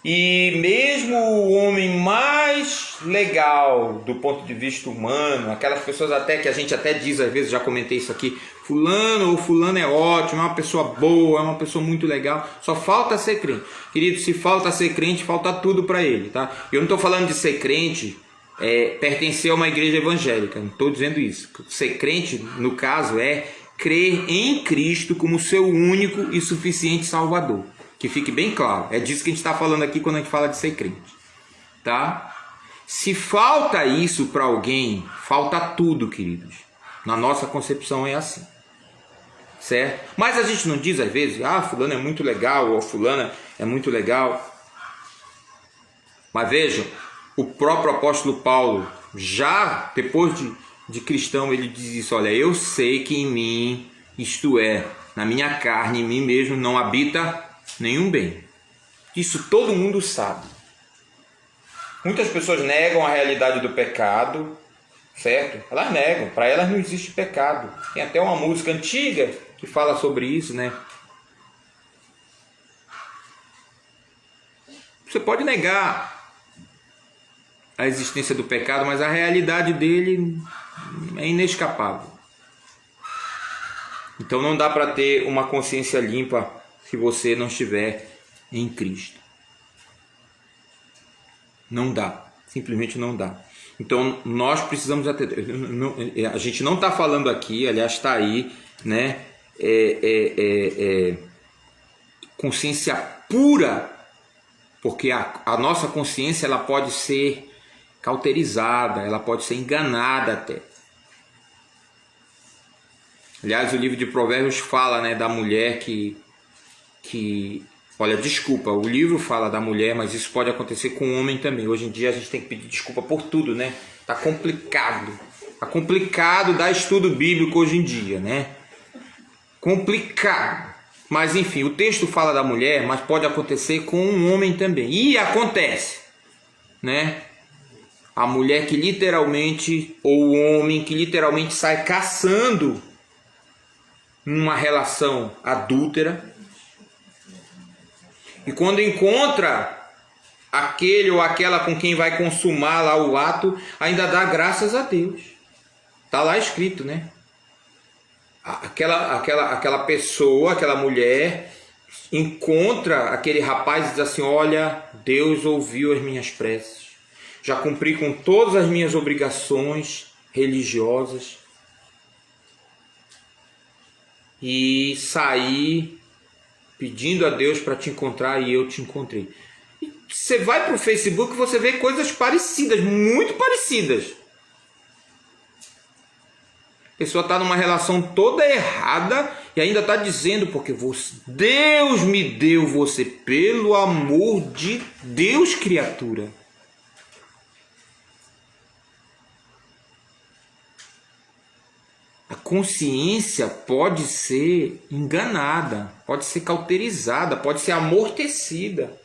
E mesmo o homem mais legal do ponto de vista humano, aquelas pessoas até que a gente até diz, às vezes, já comentei isso aqui, fulano ou fulano é ótimo, é uma pessoa boa, é uma pessoa muito legal, só falta ser crente. Querido, se falta ser crente, falta tudo para ele, tá? Eu não estou falando de ser crente, pertencer a uma igreja evangélica, não estou dizendo isso. Ser crente, no caso, é crer em Cristo como seu único e suficiente Salvador. Que fique bem claro, é disso que a gente está falando aqui quando a gente fala de ser crente, tá? Se falta isso para alguém, falta tudo, queridos. Na nossa concepção é assim, certo? Mas a gente não diz às vezes: fulano é muito legal, ou fulana é muito legal. Mas vejam, o próprio apóstolo Paulo, já depois de cristão, ele diz isso: olha, eu sei que em mim, isto é, na minha carne, em mim mesmo, não habita nenhum bem. Isso todo mundo sabe. Muitas pessoas negam a realidade do pecado, certo? Elas negam, para elas não existe pecado. Tem até uma música antiga que fala sobre isso, né? Você pode negar a existência do pecado, mas a realidade dele é inescapável. Então não dá para ter uma consciência limpa se você não estiver em Cristo. Não dá, simplesmente não dá. Então nós precisamos a gente não está falando aqui, aliás está aí, né? Consciência pura, porque a nossa consciência ela pode ser cauterizada, ela pode ser enganada até. Aliás, o livro de Provérbios fala, né, da mulher que Olha, desculpa, o livro fala da mulher, mas isso pode acontecer com o homem também. Hoje em dia a gente tem que pedir desculpa por tudo, né? Tá complicado. Tá complicado dar estudo bíblico hoje em dia, né? Complicado. Mas enfim, o texto fala da mulher, mas pode acontecer com um homem também. E acontece, né? A mulher que literalmente, ou o homem que literalmente sai caçando numa relação adúltera. E quando encontra aquele ou aquela com quem vai consumar lá o ato, ainda dá graças a Deus. Está lá escrito, né? Aquela pessoa, aquela mulher, encontra aquele rapaz e diz assim: olha, Deus ouviu as minhas preces. Já cumpri com todas as minhas obrigações religiosas. E saí pedindo a Deus para te encontrar e eu te encontrei. E você vai para o Facebook e você vê coisas parecidas, muito parecidas. A pessoa está numa relação toda errada e ainda está dizendo, porque Deus me deu você, pelo amor de Deus, criatura. A consciência pode ser enganada, pode ser cauterizada, pode ser amortecida.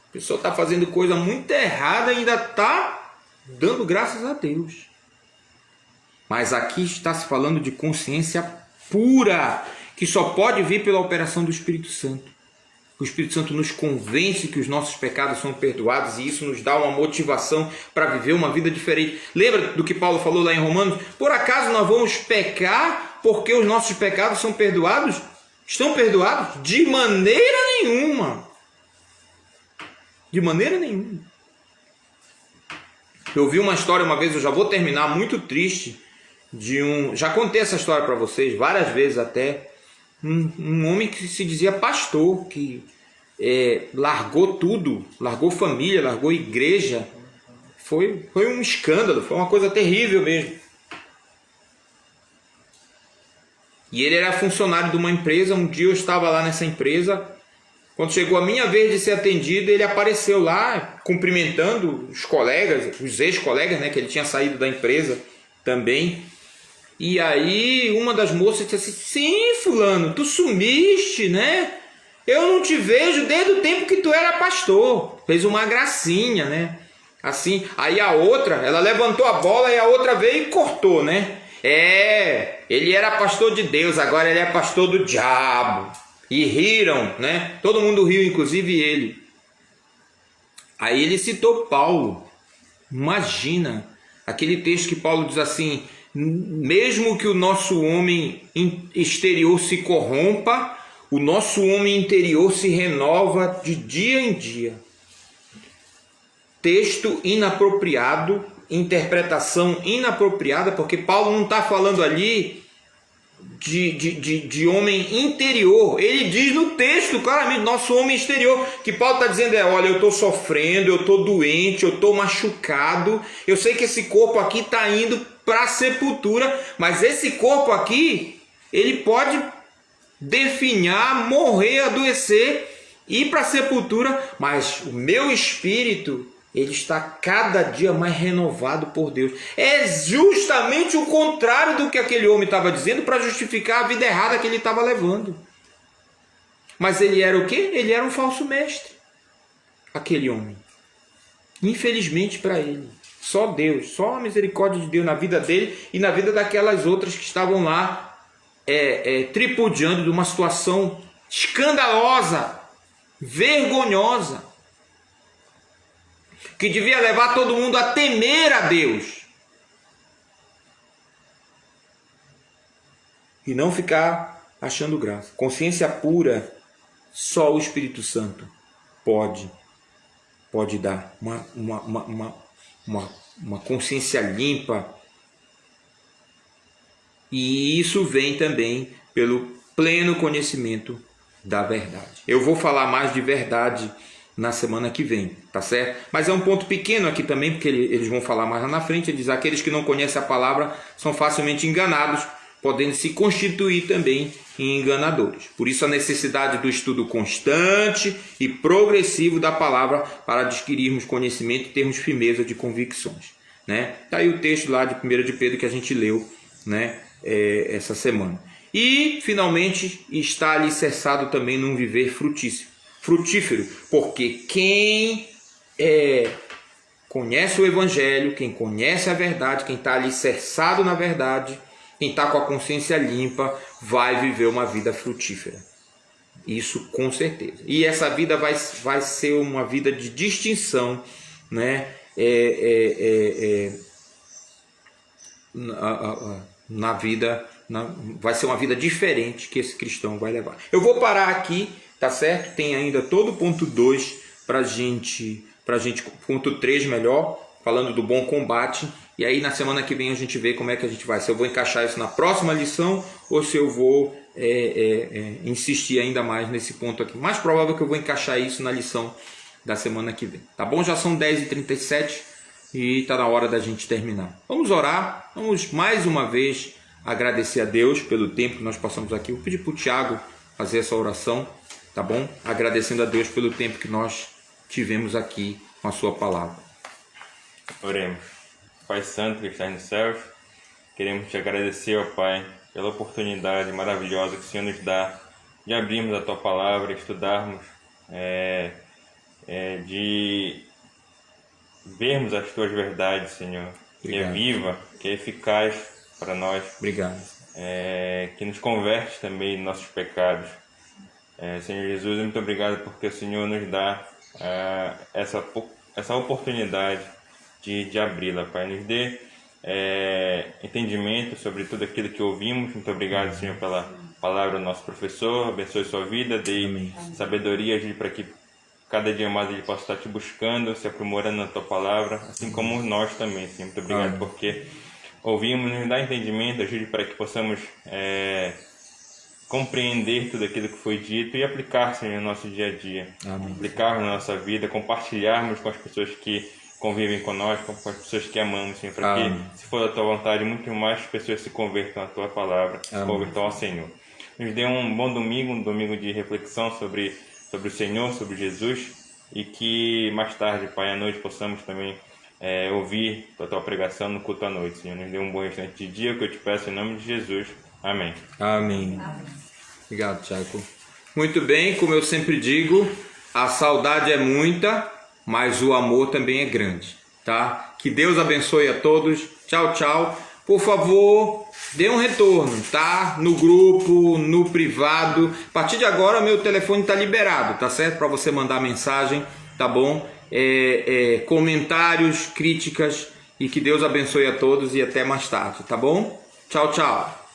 A pessoa está fazendo coisa muito errada e ainda está dando graças a Deus. Mas aqui está se falando de consciência pura, que só pode vir pela operação do Espírito Santo. O Espírito Santo nos convence que os nossos pecados são perdoados e isso nos dá uma motivação para viver uma vida diferente. Lembra do que Paulo falou lá em Romanos? Por acaso nós vamos pecar porque os nossos pecados são perdoados? Estão perdoados? De maneira nenhuma. De maneira nenhuma. Eu ouvi uma história uma vez, eu já vou terminar, muito triste, já contei essa história para vocês várias vezes até. Um homem que se dizia pastor, que largou tudo, largou família, largou igreja. Foi um escândalo, foi uma coisa terrível mesmo. E ele era funcionário de uma empresa. Um dia eu estava lá nessa empresa. Quando chegou a minha vez de ser atendido, ele apareceu lá cumprimentando os colegas, os ex-colegas, né, que ele tinha saído da empresa também. E aí uma das moças disse assim: sim, fulano, tu sumiste, né? Eu não te vejo desde o tempo que tu era pastor. Fez uma gracinha, né? Assim, aí a outra, ela levantou a bola e a outra veio e cortou, né? Ele era pastor de Deus, agora ele é pastor do diabo. E riram, né? Todo mundo riu, inclusive ele. Aí ele citou Paulo. Imagina aquele texto que Paulo diz assim: mesmo que o nosso homem exterior se corrompa, o nosso homem interior se renova de dia em dia. Texto inapropriado, interpretação inapropriada, porque Paulo não está falando ali de homem interior. Ele diz no texto claramente, nosso homem exterior. Que Paulo está dizendo olha, eu estou sofrendo, eu estou doente, eu estou machucado, eu sei que esse corpo aqui está indo para a sepultura, mas esse corpo aqui, ele pode definhar, morrer, adoecer, ir para a sepultura, mas o meu espírito, ele está cada dia mais renovado por Deus. É justamente o contrário do que aquele homem estava dizendo para justificar a vida errada que ele estava levando. Mas ele era o quê? Ele era um falso mestre, aquele homem. Infelizmente para ele. Só Deus, só a misericórdia de Deus na vida dele e na vida daquelas outras que estavam lá tripudiando de uma situação escandalosa, vergonhosa, que devia levar todo mundo a temer a Deus e não ficar achando graça. Consciência pura, só o Espírito Santo pode dar uma consciência limpa. E isso vem também pelo pleno conhecimento da verdade. Eu vou falar mais de verdade na semana que vem, tá certo? Mas é um ponto pequeno aqui também, porque eles vão falar mais lá na frente. Ele diz: aqueles que não conhecem a palavra são facilmente enganados, podendo se constituir também em enganadores. Por isso a necessidade do estudo constante e progressivo da palavra para adquirirmos conhecimento e termos firmeza de convicções. Né? Tá aí o texto lá de 1 de Pedro que a gente leu, né, essa semana. E, finalmente, está alicerçado também num viver frutífero, porque quem conhece o Evangelho, quem conhece a verdade, quem está alicerçado na verdade, quem está com a consciência limpa, vai viver uma vida frutífera. Isso com certeza. E essa vida vai ser uma vida de distinção, né? Na vida, vai ser uma vida diferente que esse cristão vai levar. Eu vou parar aqui, tá certo? Tem ainda todo o ponto 2 pra gente, ponto 3 melhor, falando do bom combate. E aí na semana que vem a gente vê como é que a gente vai, se eu vou encaixar isso na próxima lição ou se eu vou insistir ainda mais nesse ponto aqui. Mais provável que eu vou encaixar isso na lição da semana que vem. Tá bom? Já são 10h37 e está na hora da gente terminar. Vamos orar, vamos mais uma vez agradecer a Deus pelo tempo que nós passamos aqui. Eu pedi para o Tiago fazer essa oração, tá bom? Agradecendo a Deus pelo tempo que nós tivemos aqui com a sua palavra. Oremos. Pai Santo que está nos céus, queremos te agradecer, ó Pai, pela oportunidade maravilhosa que o Senhor nos dá de abrirmos a Tua Palavra, estudarmos, de vermos as Tuas verdades, Senhor, que é viva, que é eficaz para nós. Obrigado. Que nos converte também em nossos pecados. Senhor Jesus, muito obrigado porque o Senhor nos dá essa oportunidade de abri-la, Pai. Nos dê entendimento sobre tudo aquilo que ouvimos. Muito obrigado, Senhor, pela palavra do nosso professor. Abençoe sua vida, dê sabedoria para que cada dia mais ele possa estar te buscando, se aprimorando na tua palavra, assim como nós também, Senhor. Muito obrigado porque ouvimos, nos dá entendimento, ajude para que possamos compreender tudo aquilo que foi dito e aplicar, Senhor, no nosso dia a dia. Amém. Aplicar na nossa vida, compartilharmos com as pessoas que convivem conosco, com as pessoas que amamos, Senhor, para que, se for da tua vontade, muito mais pessoas se convertam à tua palavra, se convertam ao Senhor. Nos dê um bom domingo, um domingo de reflexão sobre o Senhor, sobre Jesus, e que mais tarde, Pai, à noite, possamos também ouvir a tua pregação no culto à noite, Senhor. Nos dê um bom restante de dia, que eu te peço em nome de Jesus. Amém. Amém. Obrigado, Tiago. Muito bem, como eu sempre digo, a saudade é muita, mas o amor também é grande, tá? Que Deus abençoe a todos. Tchau, tchau. Por favor, dê um retorno, tá? No grupo, no privado. A partir de agora, meu telefone está liberado, tá certo? Para você mandar mensagem, tá bom? Comentários, críticas, e que Deus abençoe a todos e até mais tarde, tá bom? Tchau, tchau.